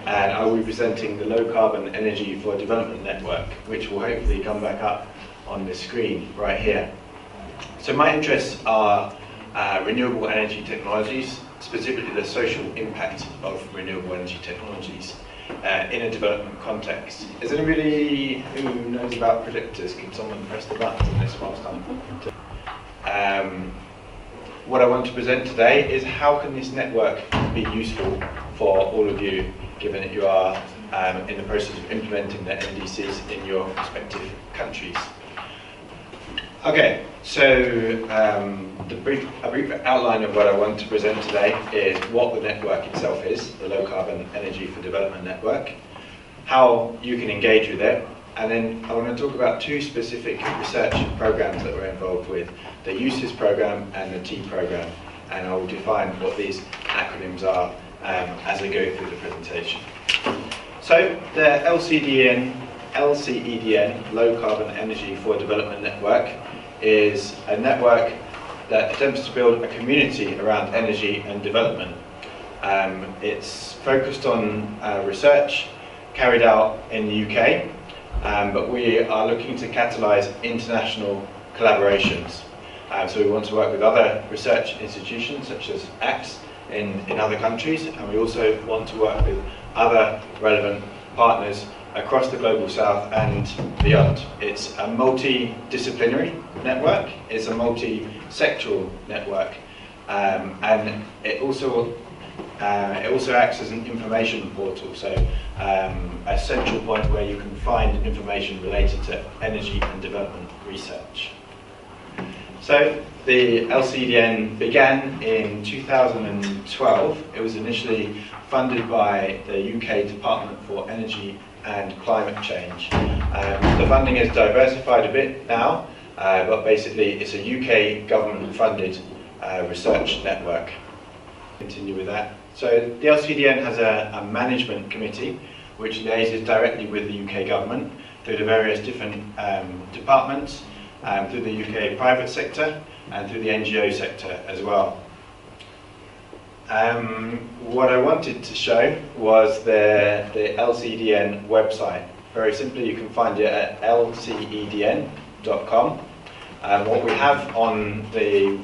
And I will be presenting the Low Carbon Energy for Development Network, which will hopefully come back up on the screen right here. So my interests are renewable energy technologies, specifically the social impact of renewable energy technologies in a development context. Is anybody who knows about predictors? Can someone press the button on this whilst I'm... what I want to present today is how can this network be useful for all of you, given that you are in the process of implementing the NDCs in your respective countries. Okay, so a brief outline of what I want to present today is what the network itself is, the Low Carbon Energy for Development Network, how you can engage with it, and then I want to talk about two specific research programs that we're involved with, the USIS program and the T program, and I will define what these acronyms are as I go through the presentation. So the LCEDN, Low Carbon Energy for Development Network, is a network that attempts to build a community around energy and development. It's focused on research carried out in the UK, but we are looking to catalyse international collaborations. So we want to work with other research institutions such as ACTS in other countries, and we also want to work with other relevant partners across the Global South and beyond. It's a multidisciplinary network, it's a multi-sectoral network, and it also acts as an information portal, so a central point where you can find information related to energy and development research. So the LCEDN began in 2012. It was initially funded by the UK Department for Energy and Climate Change. The funding is diversified a bit now, but basically it's a UK government funded research network. Continue with that. So the LCEDN has a management committee which liaises directly with the UK government through the various different departments, through the UK private sector and through the NGO sector as well. What I wanted to show was the LCEDN website. Very simply, you can find it at lcedn.com. What we have on the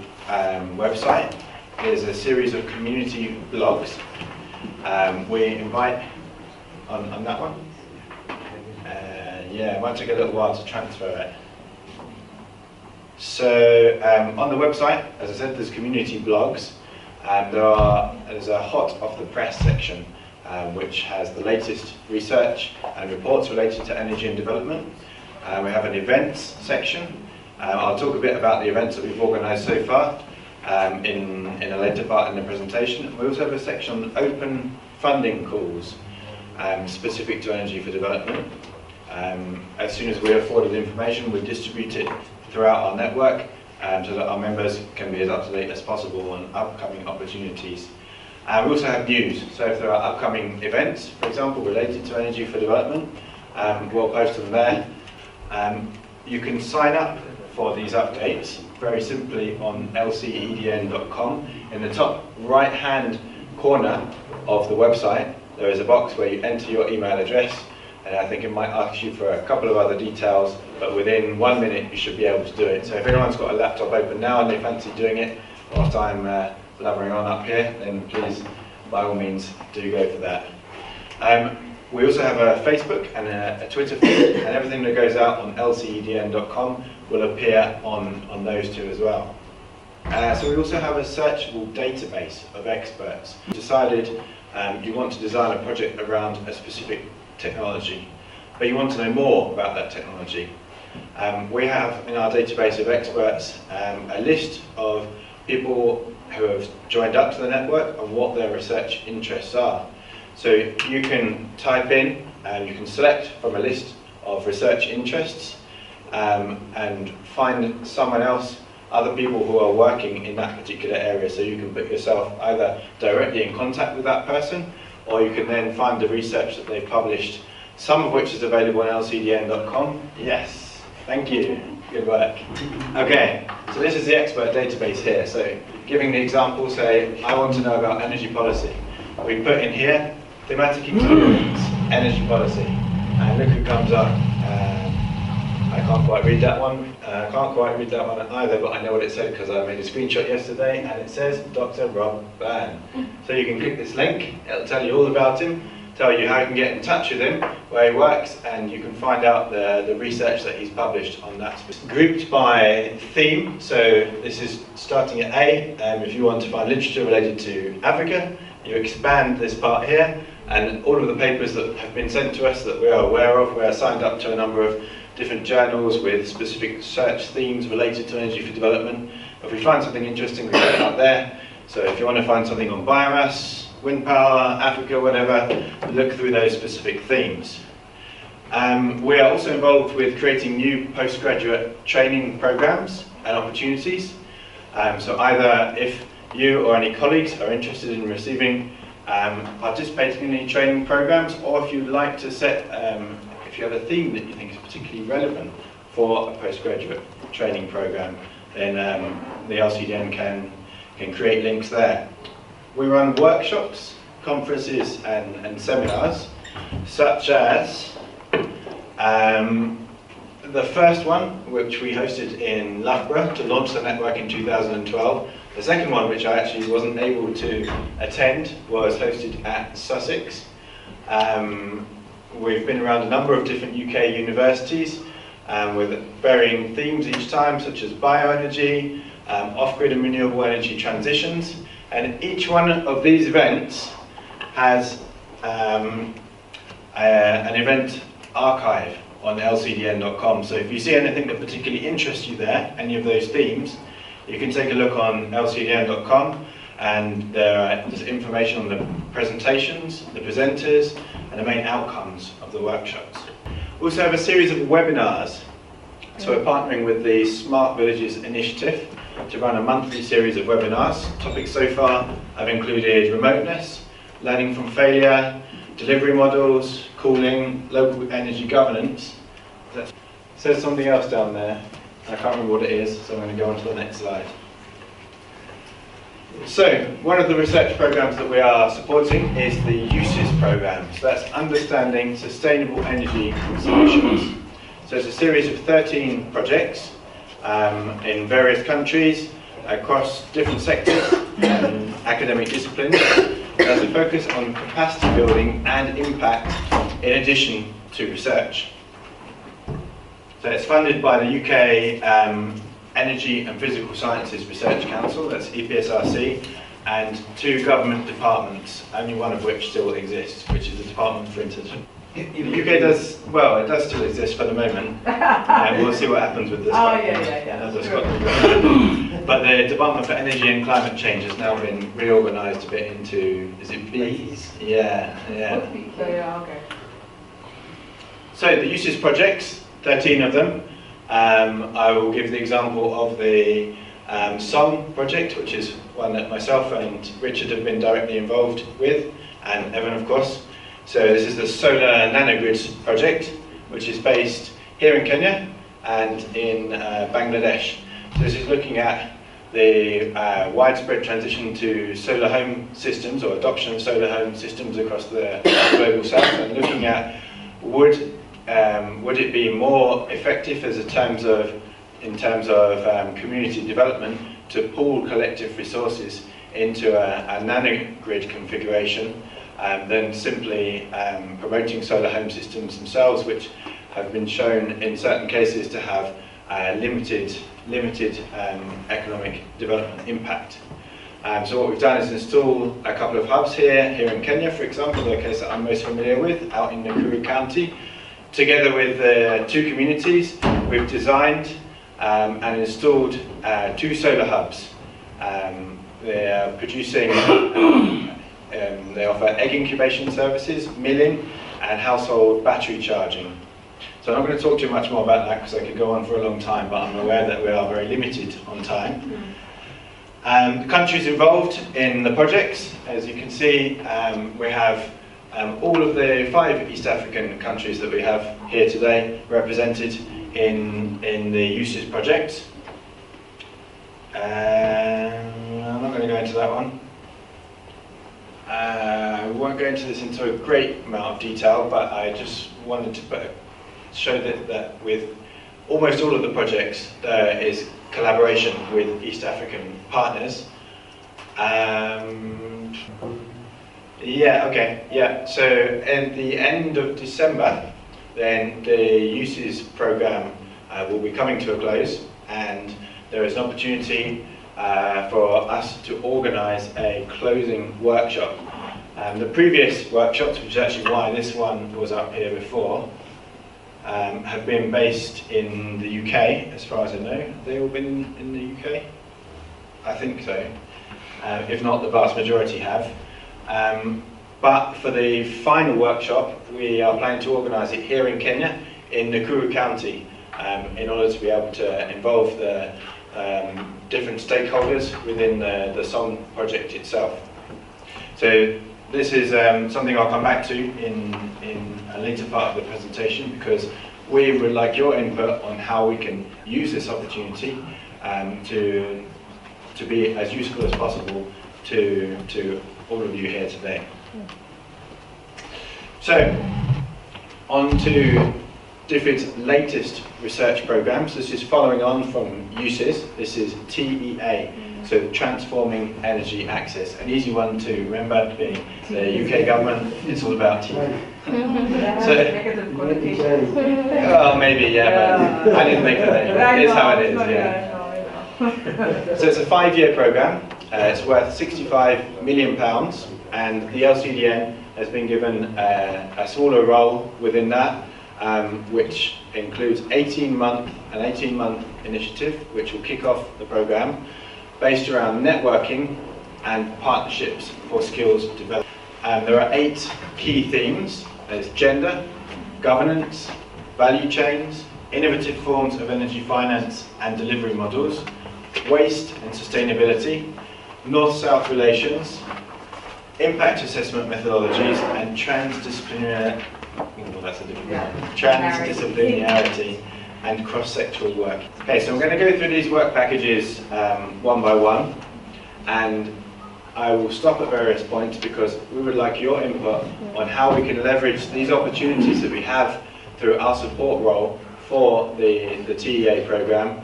website is a series of community blogs. We invite, on that one? Yeah, it might take a little while to transfer it. So on the website, as I said, there's community blogs, and there's a hot off the press section which has the latest research and reports related to energy and development. We have an events section. I'll talk a bit about the events that we've organised so far in a later part in the presentation. We also have a section on open funding calls specific to energy for development. As soon as we're afforded information, we distribute it throughout our network so that our members can be as up to date as possible on upcoming opportunities. We also have news, so if there are upcoming events, for example, related to energy for development, we'll post them there. You can sign up for these updates very simply on lcedn.com. In the top right hand corner of the website, there is a box where you enter your email address, and I think it might ask you for a couple of other details, but within 1 minute you should be able to do it. So if anyone's got a laptop open now and they fancy doing it whilst I'm blabbering on up here, then please, by all means, do go for that. We also have a Facebook and a Twitter feed, and everything that goes out on lcedn.com will appear on those two as well. So we also have a searchable database of experts. You decided you want to design a project around a specific technology, but you want to know more about that technology. We have in our database of experts a list of people who have joined up to the network and what their research interests are. So you can type in and you can select from a list of research interests and find someone else, other people who are working in that particular area. So you can put yourself either directly in contact with that person, or you can then find the research that they've published, some of which is available on lcedn.com. Yes, thank you, good work. Okay, so this is the expert database here. So giving the example, say, I want to know about energy policy. We put in here, thematic experience, energy policy, and look who comes up. I can't quite read that one. I can't quite read that one either, but I know what it said because I made a screenshot yesterday, and it says Dr. Rob Byrne. So you can click this link, it'll tell you all about him, tell you how you can get in touch with him, where he works, and you can find out the research that he's published on that. Grouped by theme, so this is starting at A. If you want to find literature related to Africa, you expand this part here, and all of the papers that have been sent to us that we are aware of, we are signed up to a number of different journals with specific research themes related to energy for development. If we find something interesting, we put it up there. So if you want to find something on biomass, wind power, Africa, whatever, look through those specific themes. We are also involved with creating new postgraduate training programs and opportunities. So either if you or any colleagues are interested in receiving, participating in any training programs, or if you'd like to set, if you have a theme that you think is particularly relevant for a postgraduate training program, then the LCDN can create links there. We run workshops, conferences and seminars, such as the first one, which we hosted in Loughborough to launch the network in 2012. The second one, which I actually wasn't able to attend, was hosted at Sussex. We've been around a number of different UK universities with varying themes each time, such as bioenergy, off-grid and renewable energy transitions. And each one of these events has an event archive on lcdn.com. So if you see anything that particularly interests you there, any of those themes, you can take a look on lcdn.com, and there's information on the presentations, the presenters, and the main outcomes of the workshops. We also have a series of webinars. So we're partnering with the Smart Villages Initiative to run a monthly series of webinars. Topics so far have included remoteness, learning from failure, delivery models, cooling, local energy governance. It says something else down there. I can't remember what it is, so I'm going to go on to the next slide. So, one of the research programs that we are supporting is the USES program. So that's Understanding Sustainable Energy Solutions. So it's a series of 13 projects in various countries, across different sectors and academic disciplines. There's a focus on capacity building and impact in addition to research. So it's funded by the UK Energy and Physical Sciences Research Council, that's EPSRC, and 2 government departments, only one of which still exists, which is the Department for International. The UK does, well, it does still exist for the moment, and we'll see what happens with this. Another Scotland. But the Department for Energy and Climate Change has now been reorganised a bit into, is it Bs? Yeah. Okay. So the USES projects, 13 of them. I will give the example of the SOM project, which is one that myself and Richard have been directly involved with, and Evan, of course. So this is the Solar Nanogrids project, which is based here in Kenya and in Bangladesh. So this is looking at the widespread transition to solar home systems, or adoption of solar home systems across the global south, and looking at would it be more effective in terms of community development to pool collective resources into a nanogrid configuration than simply promoting solar home systems themselves, which have been shown in certain cases to have limited economic development impact. So what we've done is install a couple of hubs here in Kenya, for example, the case that I'm most familiar with, out in Nakuru County. Together with 2 communities, we've designed and installed 2 solar hubs. They are producing, they offer egg incubation services, milling, and household battery charging. So I'm not going to talk too much more about that because I could go on for a long time, but I'm aware that we are very limited on time. The countries involved in the projects, as you can see, we have all of the 5 East African countries that we have here today represented in the USES project. I'm not going to go into that one. We won't go into this into a great amount of detail, but I just wanted to show that with almost all of the projects there is collaboration with East African partners. So at the end of December, then the USES program will be coming to a close, and there is an opportunity for us to organise a closing workshop. The previous workshops, which is actually why this one was up here before, have been based in the UK, as far as I know. Have they all been in the UK? I think so. If not, the vast majority have. But for the final workshop, we are planning to organise it here in Kenya, in Nakuru County, in order to be able to involve the different stakeholders within the SOM project itself. So this is something I'll come back to in a later part of the presentation, because we would like your input on how we can use this opportunity to be as useful as possible to all of you here today. So, on to DFID's latest research programs. This is following on from USES. This is TEA, so Transforming Energy Access. An easy one to remember, being the UK government, it's all about tea. Well, maybe, yeah, but I didn't make that anyway. It is how it is, yeah. So it's a 5-year program. It's worth £65 million, and the LCDN has been given a smaller role within that, which includes an 18-month initiative, which will kick off the program, based around networking and partnerships for skills development. There are 8 key themes. There's gender, governance, value chains, innovative forms of energy finance and delivery models, waste and sustainability, North-South relations, impact assessment methodologies, and transdisciplinarity and cross-sectoral work. Okay, so I'm going to go through these work packages one by one. and I will stop at various points because we would like your input on how we can leverage these opportunities that we have through our support role for the TEA program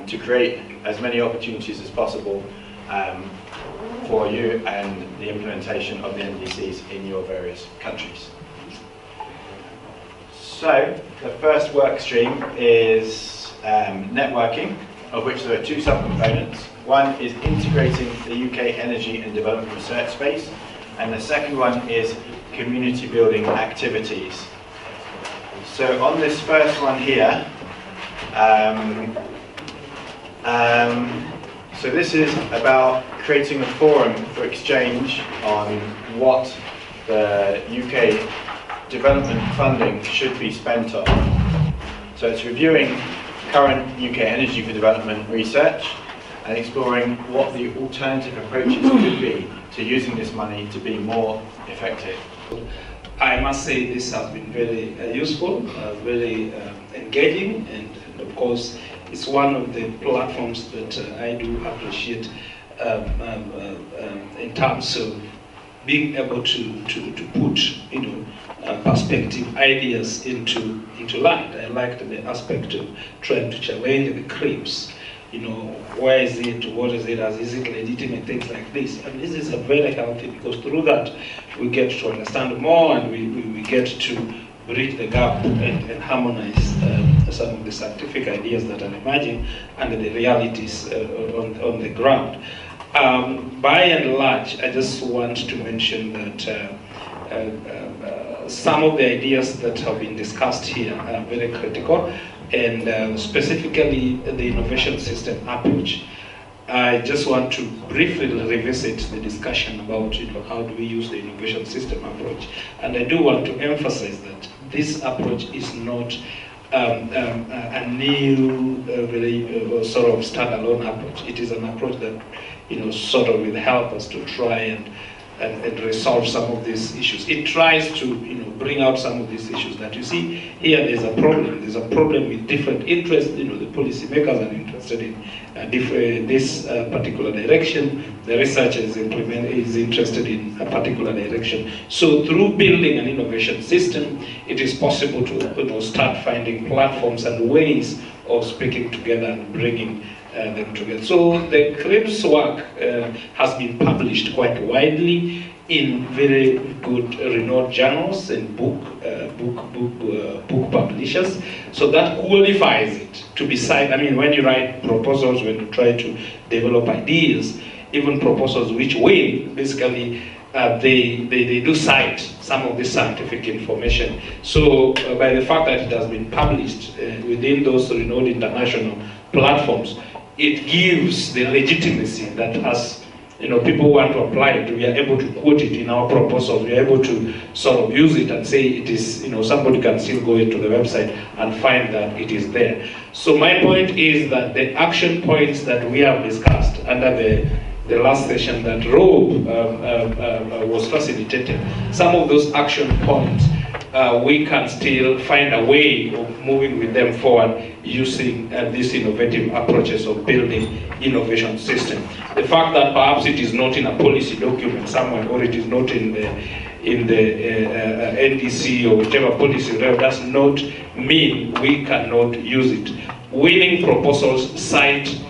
to create as many opportunities as possible for you and the implementation of the NDCs in your various countries. So the first work stream is networking, of which there are two subcomponents. One is integrating the UK energy and development research space, and the second one is community building activities. So on this first one here, so this is about creating a forum for exchange on what the UK development funding should be spent on. So it's reviewing current UK energy for development research and exploring what the alternative approaches could be to using this money to be more effective. I must say this has been very useful, very engaging, and of course it's one of the platforms that I do appreciate in terms of being able to put perspective ideas into light. I liked the aspect of trying to challenge the CRIBS. Where is it, what is it, is it legitimate, things like this. And this is a very healthy, because through that we get to understand more, and we get to bridge the gap and harmonize some of the scientific ideas that are emerging and the realities on the ground. By and large, I just want to mention that some of the ideas that have been discussed here are very critical, and specifically the innovation system approach. I just want to briefly revisit the discussion about how do we use the innovation system approach, and I do want to emphasize that this approach is not a new sort of standalone approach. It is an approach that sort of will help us to try and resolve some of these issues. It tries to bring out some of these issues that you see here. There's a problem. There's a problem with different interests. The policymakers are interested in this particular direction. The researcher is interested in a particular direction. So through building an innovation system, it is possible to start finding platforms and ways of speaking together and bringing them together. So the CRIBS work has been published quite widely in very good renowned journals and book publishers. So that qualifies it to be cited. I mean, when you write proposals, when you try to develop ideas, even proposals which win, basically they do cite some of this scientific information. So by the fact that it has been published within those renowned international platforms, it gives the legitimacy that as people want to apply it, we are able to quote it in our proposals, we are able to sort of use it and say it is, somebody can still go into the website and find that it is there. So my point is that the action points that we have discussed under the last session that Rob was facilitated, some of those action points, we can still find a way of moving with them forward using these innovative approaches of building innovation system. The fact that perhaps it is not in a policy document somewhere, or it is not in the NDC or whichever policy does not mean we cannot use it. Winning proposals cite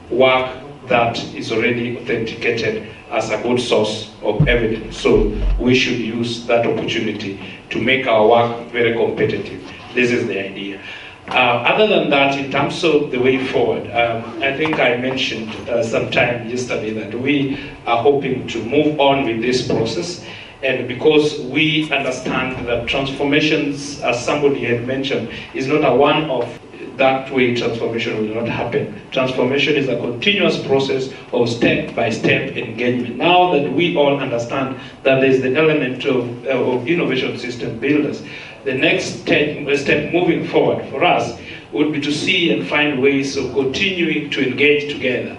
work that is already authenticated as a good source of evidence. So we should use that opportunity to make our work very competitive. This is the idea. Other than that, in terms of the way forward, I think I mentioned sometime yesterday that we are hoping to move on with this process, and because we understand that transformations, as somebody had mentioned, is not a one-off. That way transformation will not happen. Transformation is a continuous process of step-by-step engagement. Now that we all understand that there's the element of innovation system builders, the next step moving forward for us would be to see and find ways of continuing to engage together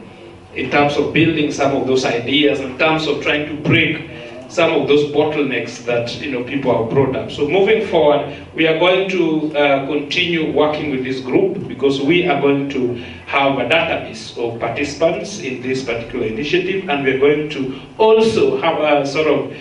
in terms of building some of those ideas, in terms of trying to break some of those bottlenecks that people have brought up. So moving forward, we are going to continue working with this group, because we are going to have a database of participants in this particular initiative, and we're going to also have a sort of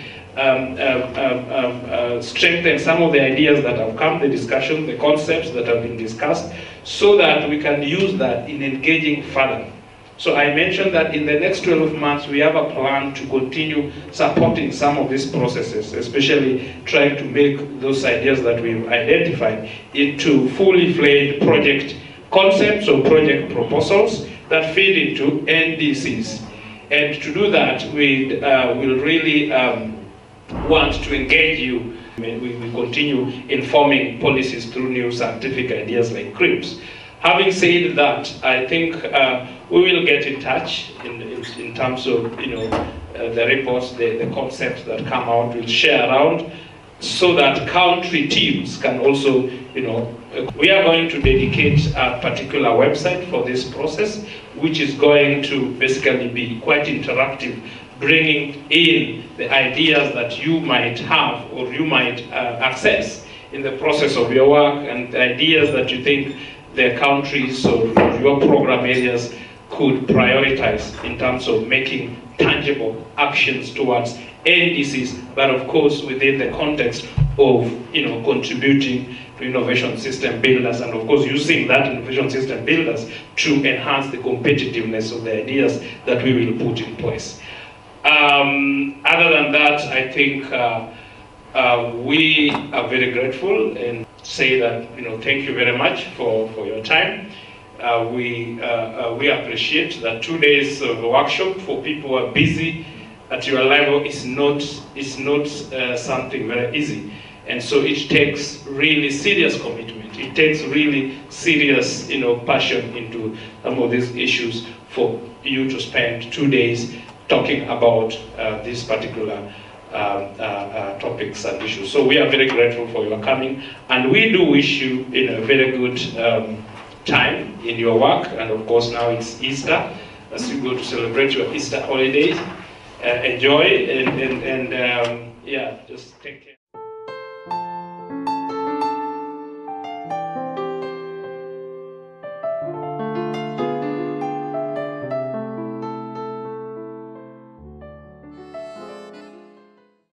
strengthen some of the ideas that have come, the discussion, the concepts that have been discussed, so that we can use that in engaging further. So I mentioned that in the next 12 months, we have a plan to continue supporting some of these processes, especially trying to make those ideas that we've identified into fully fledged project concepts or project proposals that feed into NDCs. And to do that, we will really want to engage you. We continue informing policies through new scientific ideas like CRIBS. Having said that, I think we will get in touch in terms of the reports, the concepts that come out. We'll share around so that country teams can also, we are going to dedicate a particular website for this process, which is going to basically be quite interactive, bringing in the ideas that you might have or you might access in the process of your work, and the ideas that you think the countries or your program areas could prioritize in terms of making tangible actions towards NDCs, but of course within the context of contributing to innovation system builders, and of course using that innovation system builders to enhance the competitiveness of the ideas that we will put in place. Other than that, I think we are very grateful and say that thank you very much for your time. We appreciate that 2 days of workshop for people who are busy at your level is not something very easy, and so it takes really serious commitment. It takes really serious passion into some of these issues for you to spend 2 days talking about these particular topics and issues. So we are very grateful for your coming, and we do wish you a very good time in your work. And of course now it's Easter, as you go to celebrate your Easter holidays. Enjoy and yeah, just take care.